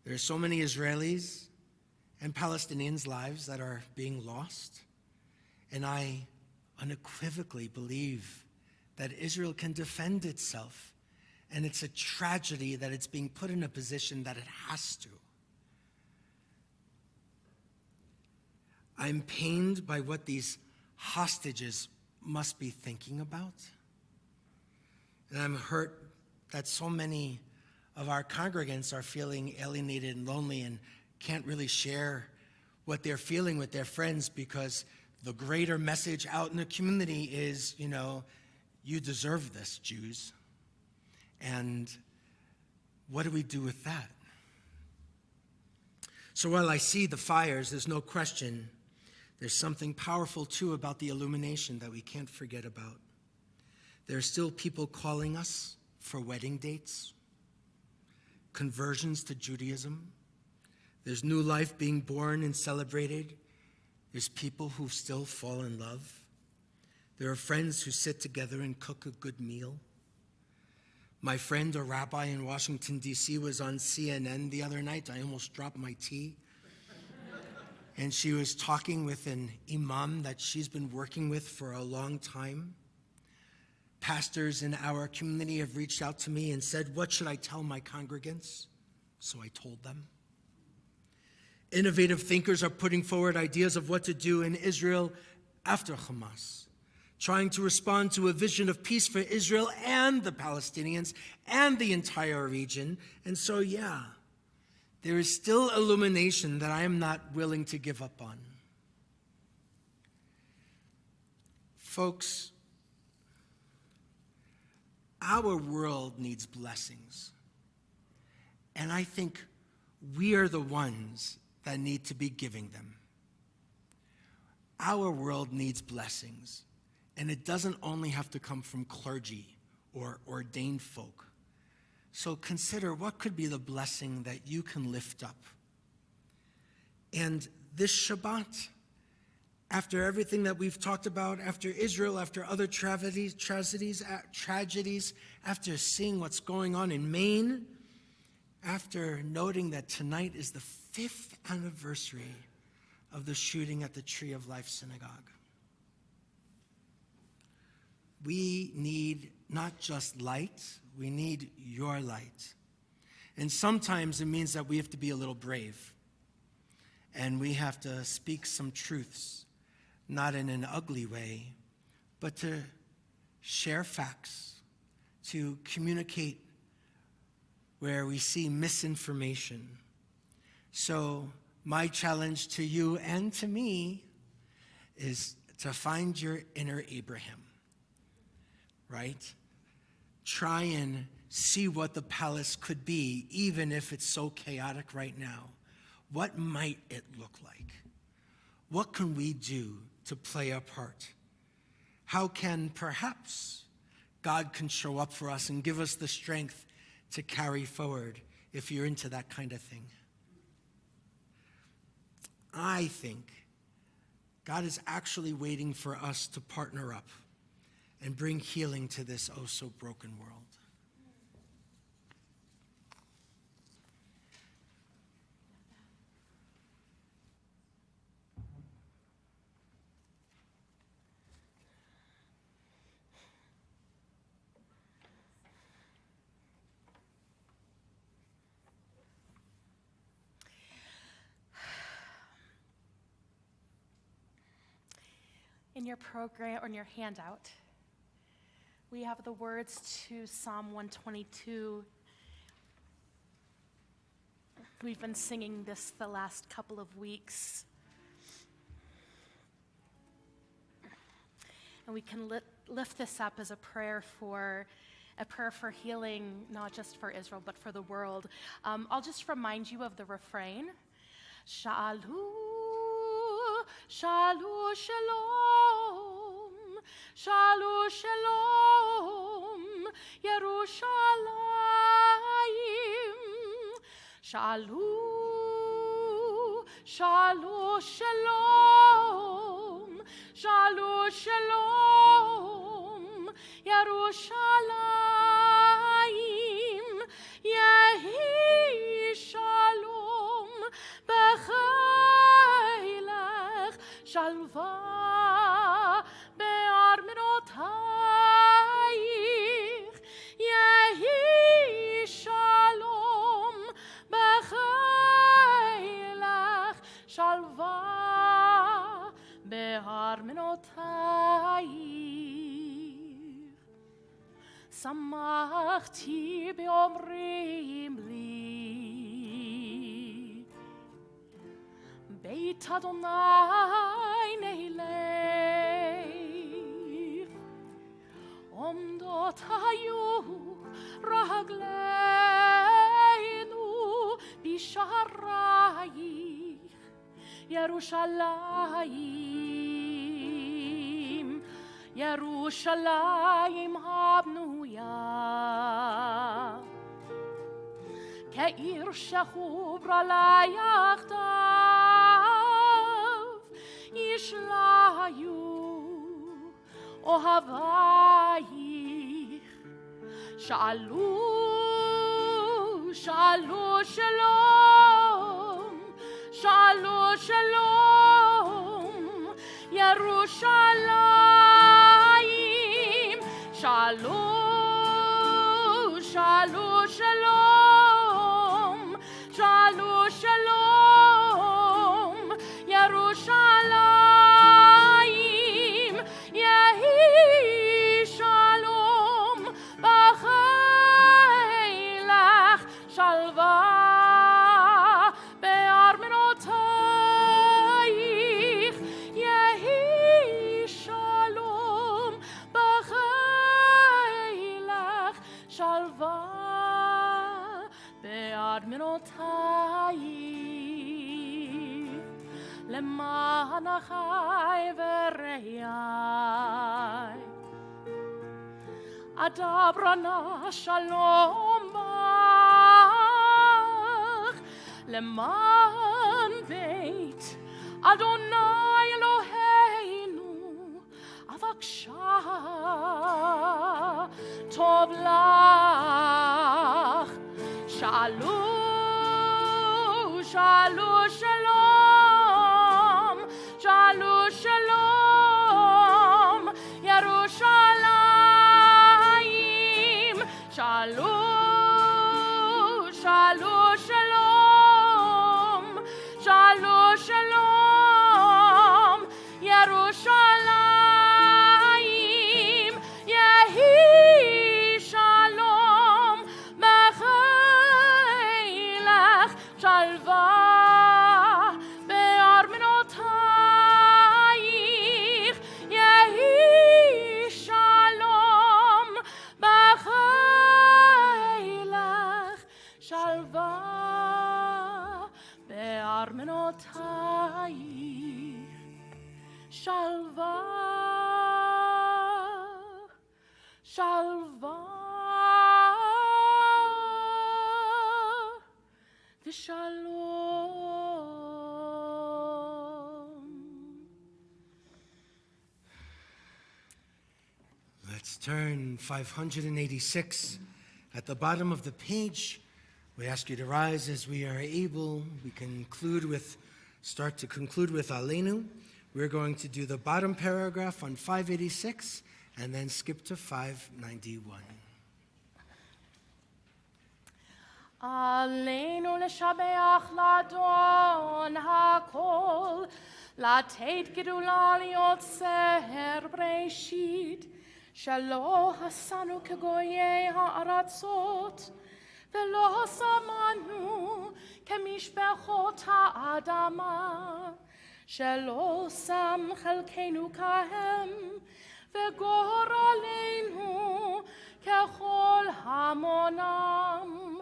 There are so many Israelis and Palestinians' lives that are being lost. And I unequivocally believe that Israel can defend itself. And it's a tragedy that it's being put in a position that it has to. I'm pained by what these hostages must be thinking about. And I'm hurt that so many of our congregants are feeling alienated and lonely and can't really share what they're feeling with their friends, because the greater message out in the community is, you deserve this, Jews. And what do we do with that? So while I see the fires, there's no question there's something powerful, too, about the illumination that we can't forget about. There are still people calling us for wedding dates, conversions to Judaism. There's new life being born and celebrated. There's people who still fall in love. There are friends who sit together and cook a good meal. My friend, a rabbi in Washington, D.C., was on CNN the other night. I almost dropped my tea. And she was talking with an imam that she's been working with for a long time. Pastors in our community have reached out to me and said, what should I tell my congregants? So I told them. Innovative thinkers are putting forward ideas of what to do in Israel after Hamas, trying to respond to a vision of peace for Israel and the Palestinians and the entire region. And so, yeah, there is still illumination that I am not willing to give up on. Folks, our world needs blessings. And I think we are the ones that need to be giving them. Our world needs blessings. And it doesn't only have to come from clergy or ordained folk. So consider what could be the blessing that you can lift up. And this Shabbat, after everything that we've talked about, after Israel, after other tragedies, after seeing what's going on in Maine, after noting that tonight is the 5th anniversary of the shooting at the Tree of Life Synagogue, we need not just light, we need your light. And sometimes it means that we have to be a little brave. And we have to speak some truths, not in an ugly way, but to share facts, to communicate where we see misinformation. So my challenge to you and to me is to find your inner Abraham. Right? Try and see what the palace could be, even if it's so chaotic right now. What might it look like? What can we do to play our part? How can perhaps God can show up for us and give us the strength to carry forward if you're into that kind of thing? I think God is actually waiting for us to partner up and bring healing to this oh-so-broken world. In your program, or in your handout, we have the words to Psalm 122. We've been singing this the last couple of weeks. And we can lift this up as a prayer for healing, not just for Israel, but for the world. I'll just remind you of the refrain. Shalu, shalu, shalom, shalu, shalom, Yerushalayim. Shalu, shalu, shalom, shalu, shalom, Yerushalayim. Yehi shalom b'chaylech, shalva be'armenotayich. Yehi shalom b'chaylech, shalva be'armenotayich. Samachti be'omrim li, Beit Adonai neilech, Omdot hayu ragleinu bisharayich, Yerushalayim, Yerushalayim habnuya, Ke'ir shechubra la yachdav, Yishlayu ohavayich. Shalu, shalu, shalom, shalu, shalom, Yerushalayim. Shalu, shalu, shalom, shalu, shalom, בנותייך, למען אחי ורעי. אדברה נא שלום בך, למען בית אדוני אלוהינו, אבקשה טוב לך. שאלו, שאלו שלום, שאלו שלום, ירושלים. שאלו, שאלו שלום, שאלו שלום, ירושלים. יהי שלום בחילך, שלווה בארמנותייך. יהי שלום בחילך, שלווה בארמנותייך. שלווה, שלווה ושלום. Let's turn 586 at the bottom of the page. We ask you to rise as we are able. We start to conclude with Aleinu. We're going to do the bottom paragraph on 586 and then skip to 591. עלינו לשבח לאדון הכל, לתת גדולה ליוצר בראשית, שלא עשנו כגויי הארצות, ולא שמנו כמשפחות האדמה, שלא שם חלקנו כהם, וגורלנו ככל המונם.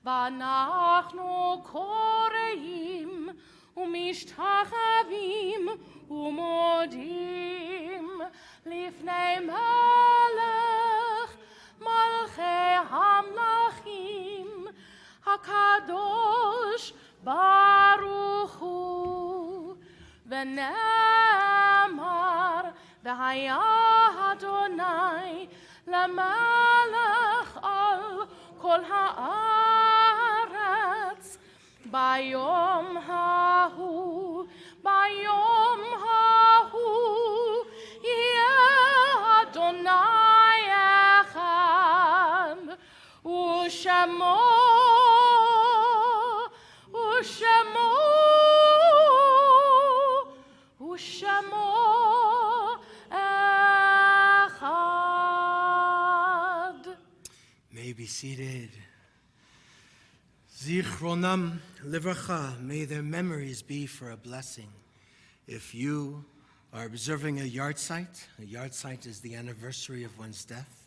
ואנחנו קוראים ומשתחווים ומודים לפני מלך מלכי המלכים, הקדוש ברוך הוא. ונאמר, והיה אדוני למלך על כל הארץ. ביום ההוא, ביום ההוא, יהיה אדוני אחד, ושמו, ושמו, ושמו אחד. May be seated. Zichronam livracha, may their memories be for a blessing. If you are observing a yard site is the anniversary of one's death,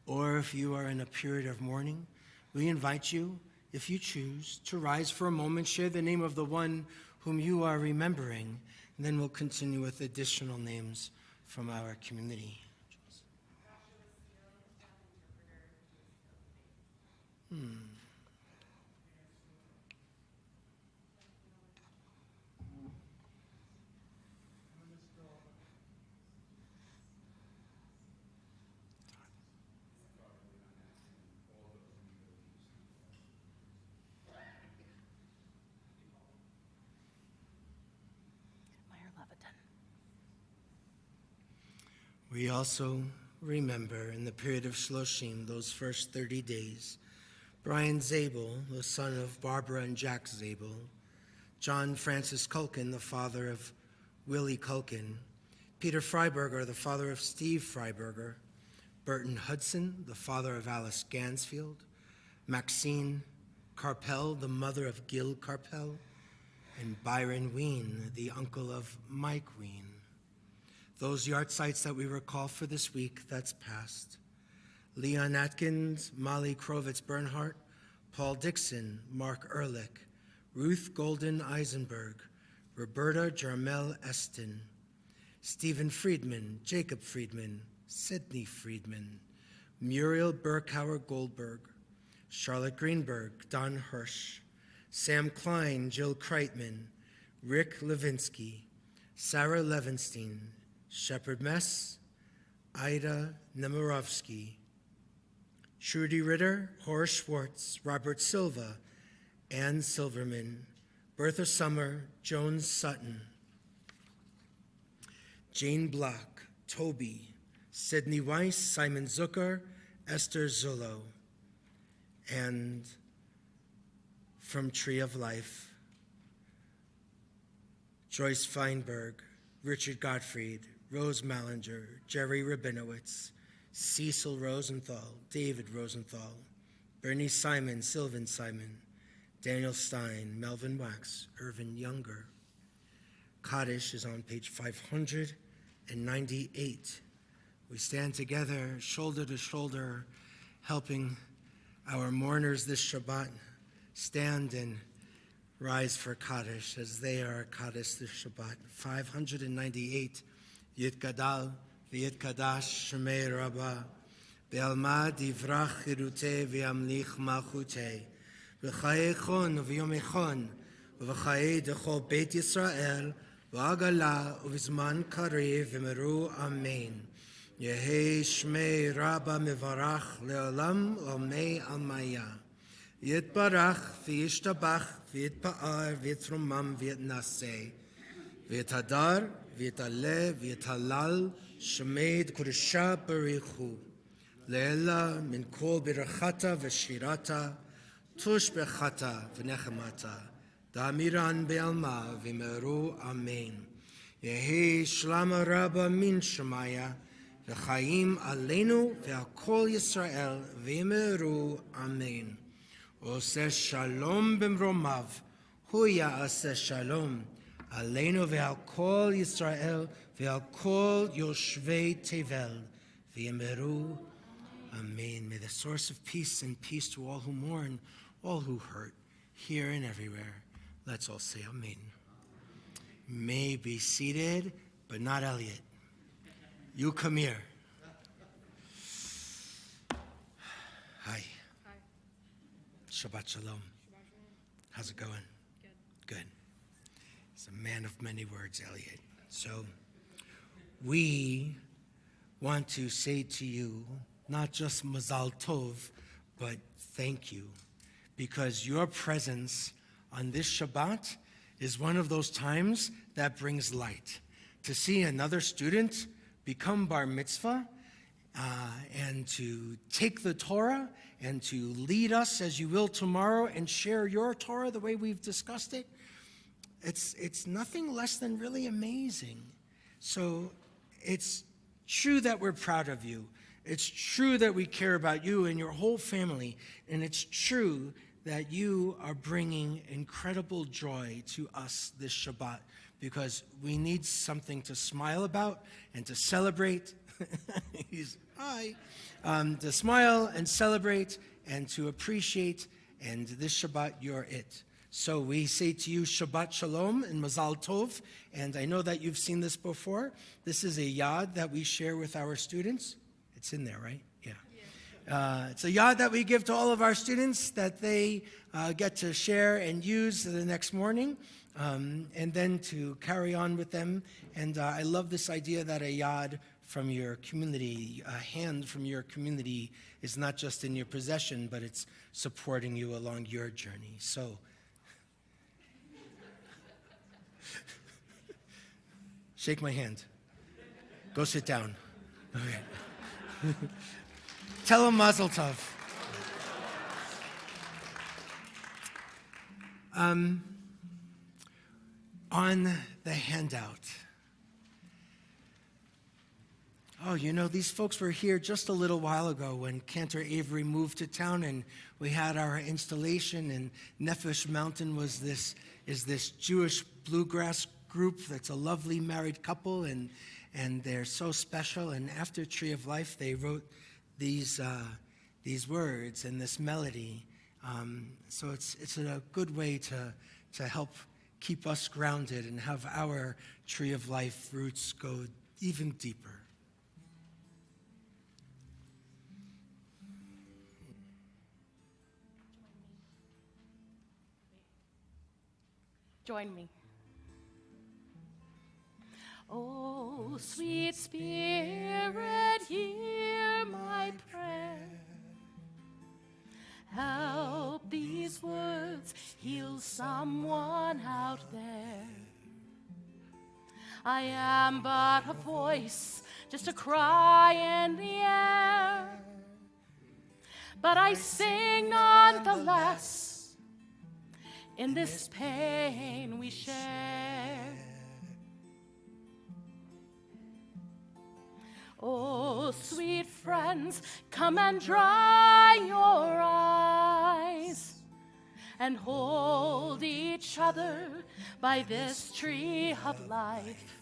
or if you are in a period of mourning, we invite you, if you choose, to rise for a moment, share the name of the one whom you are remembering, and then we'll continue with additional names from our community. We also remember in the period of Shloshim, those first 30 days, Brian Zabel, the son of Barbara and Jack Zabel, John Francis Culkin, the father of Willie Culkin, Peter Freiberger, the father of Steve Freiberger, Burton Hudson, the father of Alice Gansfield, Maxine Carpel, the mother of Gil Carpel, and Byron Ween, the uncle of Mike Ween. Those yard sites that we recall for this week that's passed: Leon Atkins, Molly Krovitz Bernhardt, Paul Dixon, Mark Ehrlich, Ruth Golden Eisenberg, Roberta Jarmel Eston, Stephen Friedman, Jacob Friedman, Sydney Friedman, Muriel Burkhauer Goldberg, Charlotte Greenberg, Don Hirsch, Sam Klein, Jill Kreitman, Rick Levinsky, Sarah Levenstein, Shepard Mess, Ida Nemirovsky, Trudy Ritter, Horace Schwartz, Robert Silva, Ann Silverman, Bertha Summer, Joan Sutton, Jane Block, Toby, Sidney Weiss, Simon Zucker, Esther Zullo, and from Tree of Life, Joyce Feinberg, Richard Gottfried, Rose Mallinger, Jerry Rabinowitz, Cecil Rosenthal, David Rosenthal, Bernie Simon, Sylvan Simon, Daniel Stein, Melvin Wax, Irvin Younger. Kaddish is on page 598. We stand together, shoulder to shoulder, helping our mourners this Shabbat stand and rise for Kaddish as they are Kaddish this Shabbat. 598, Yitgadal v'yitkadash Shemei Rabbah, Be'alma divrach chirutei v'yamlich malchutei, v'chayei chon v'yom echon, v'chayei dechol Beit Yisrael, v'agala u'vizman karev v'meru amen. Yehei Shmei Rabbah mevarach le'olam olmei almaya. Yitbarach v'yishtabach v'yitpa'ar v'yitrumam v'yitnaseh. V'yitadar v'yitaleh v'yitalal shemed kudesha barichu. Le'ela min kol birachata v'shirata tush bechata v'nechemata. Da'amiran be'alma v'meru amen. Yehi shlama Rabbah min shemaya v'chaim aleinu v'akol Yisrael v'meru amen. Oseh shalom b'mromav, hu ya'aseh shalom aleinu ve'al kol Yisrael ve'al kol yoshvei tevel v'yemeru amen. May the source of peace and peace to all who mourn, all who hurt, here and everywhere. Let's all say amen. You may be seated, but not Elliot. You come here. Hi. Shabbat Shalom. How's it going? Good. He's a man of many words, Elliot. So we want to say to you, not just Mazal Tov, but thank you, because your presence on this Shabbat is one of those times that brings light. To see another student become bar mitzvah, and to take the Torah and to lead us as you will tomorrow and share your Torah the way we've discussed it, it's nothing less than really amazing. So it's true that we're proud of you. It's true that we care about you and your whole family. And it's true that you are bringing incredible joy to us this Shabbat, because we need something to smile about and to celebrate. To smile and celebrate and to appreciate, and this Shabbat, you're it. So we say to you Shabbat Shalom and Mazal Tov, and I know that you've seen this before. This is a yad that we share with our students. It's in there, right? Yeah. It's a yad that we give to all of our students that they get to share and use the next morning, and then to carry on with them. And I love this idea that a yad from your community, a hand from your community, is not just in your possession, but it's supporting you along your journey. So, shake my hand. Go sit down. Okay. Tell him Mazel Tov. On the handout. Oh, you know, these folks were here just a little while ago when Cantor Avery moved to town, and we had our installation, and Nefesh Mountain is this Jewish bluegrass group that's a lovely married couple, and they're so special. And after Tree of Life, they wrote these words and this melody So it's a good way to help keep us grounded and have our tree of life roots go even deeper. Join me. Oh, sweet Spirit, hear my prayer. Help these words heal someone out there. I am but a voice, just a cry in the air. But I sing nonetheless in this pain we share. Oh, sweet friends, come and dry your eyes and hold each other by this tree of life.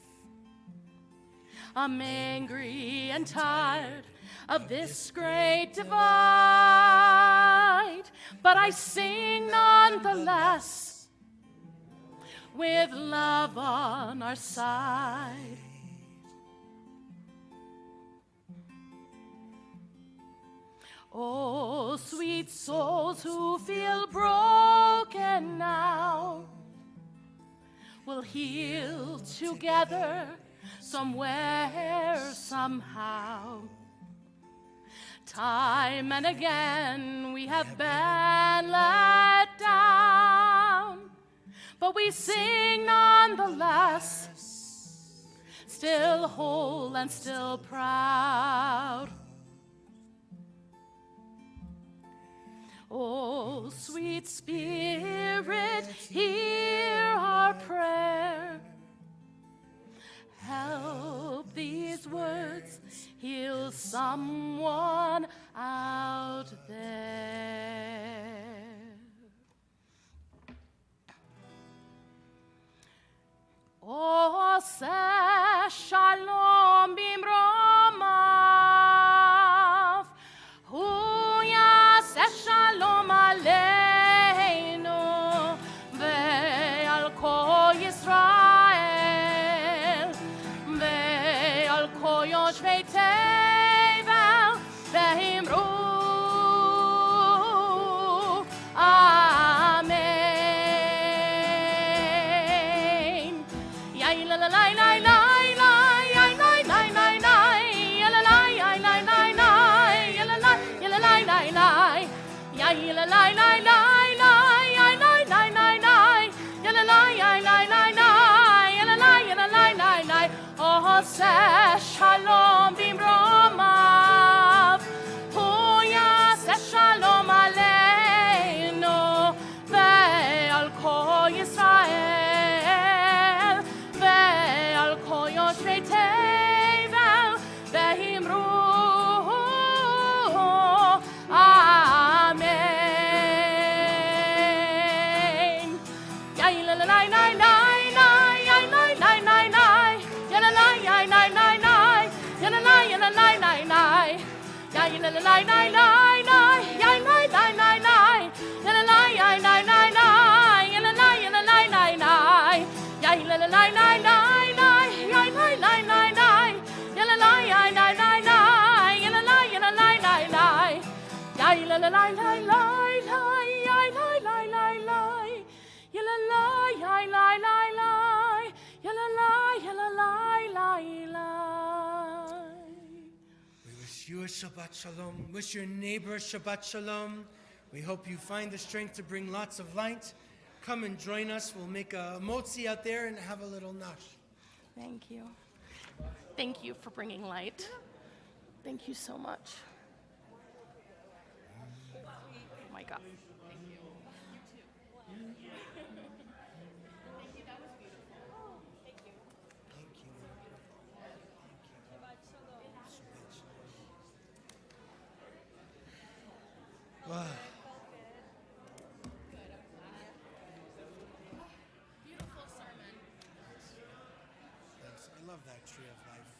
I'm angry and tired of this great divide, but I sing nonetheless with love on our side. Oh, sweet souls who feel broken now, will heal together somewhere, somehow. Time and again we have been let down, but we sing nonetheless, still whole and still proud. Oh, sweet Spirit, hear our prayer. Help these words heal someone out there. Oh, say shalom bimromav. Huya say shalom aleinu ve'al kol Yisrael ve'al kol yoshvei tevel ve'imru amen. Yai la la la la la la, yai la la la la, ya la la yai la la la, ya la la ya la la la la, yai la la la la la, yai la la la la, ya la la yai la la la, ya la la ya la la la la. Oh, say shalom bimromav, huya say shalom aleinu ve'al kol Yisrael ve'al kol yoshvei tevel ve'imru amen. Yai la la la la la la, yai la la la la, ya la la yai la la la, ya la la ya la la la la, yai la la la la la la, yai la la la la, ya la la yai la la la, ya la la ya la la la la, yai la la la la la la, yai la la la la, ya la la yai la la la, ya la la ya la la la la, yai la la la la la la, yai la la la la, ya la la yai la la la, ya la la ya la la la la. We wish you a Shabbat Shalom. Wish your neighbor Shabbat Shalom. We hope you find the strength to bring lots of light. Come and join us. We'll make a motzi out there and have a little nash. Thank you. Thank you for bringing light. Thank you so much. Oh my God. Thank you. Wow. Beautiful sermon. Thanks. I love that tree of life.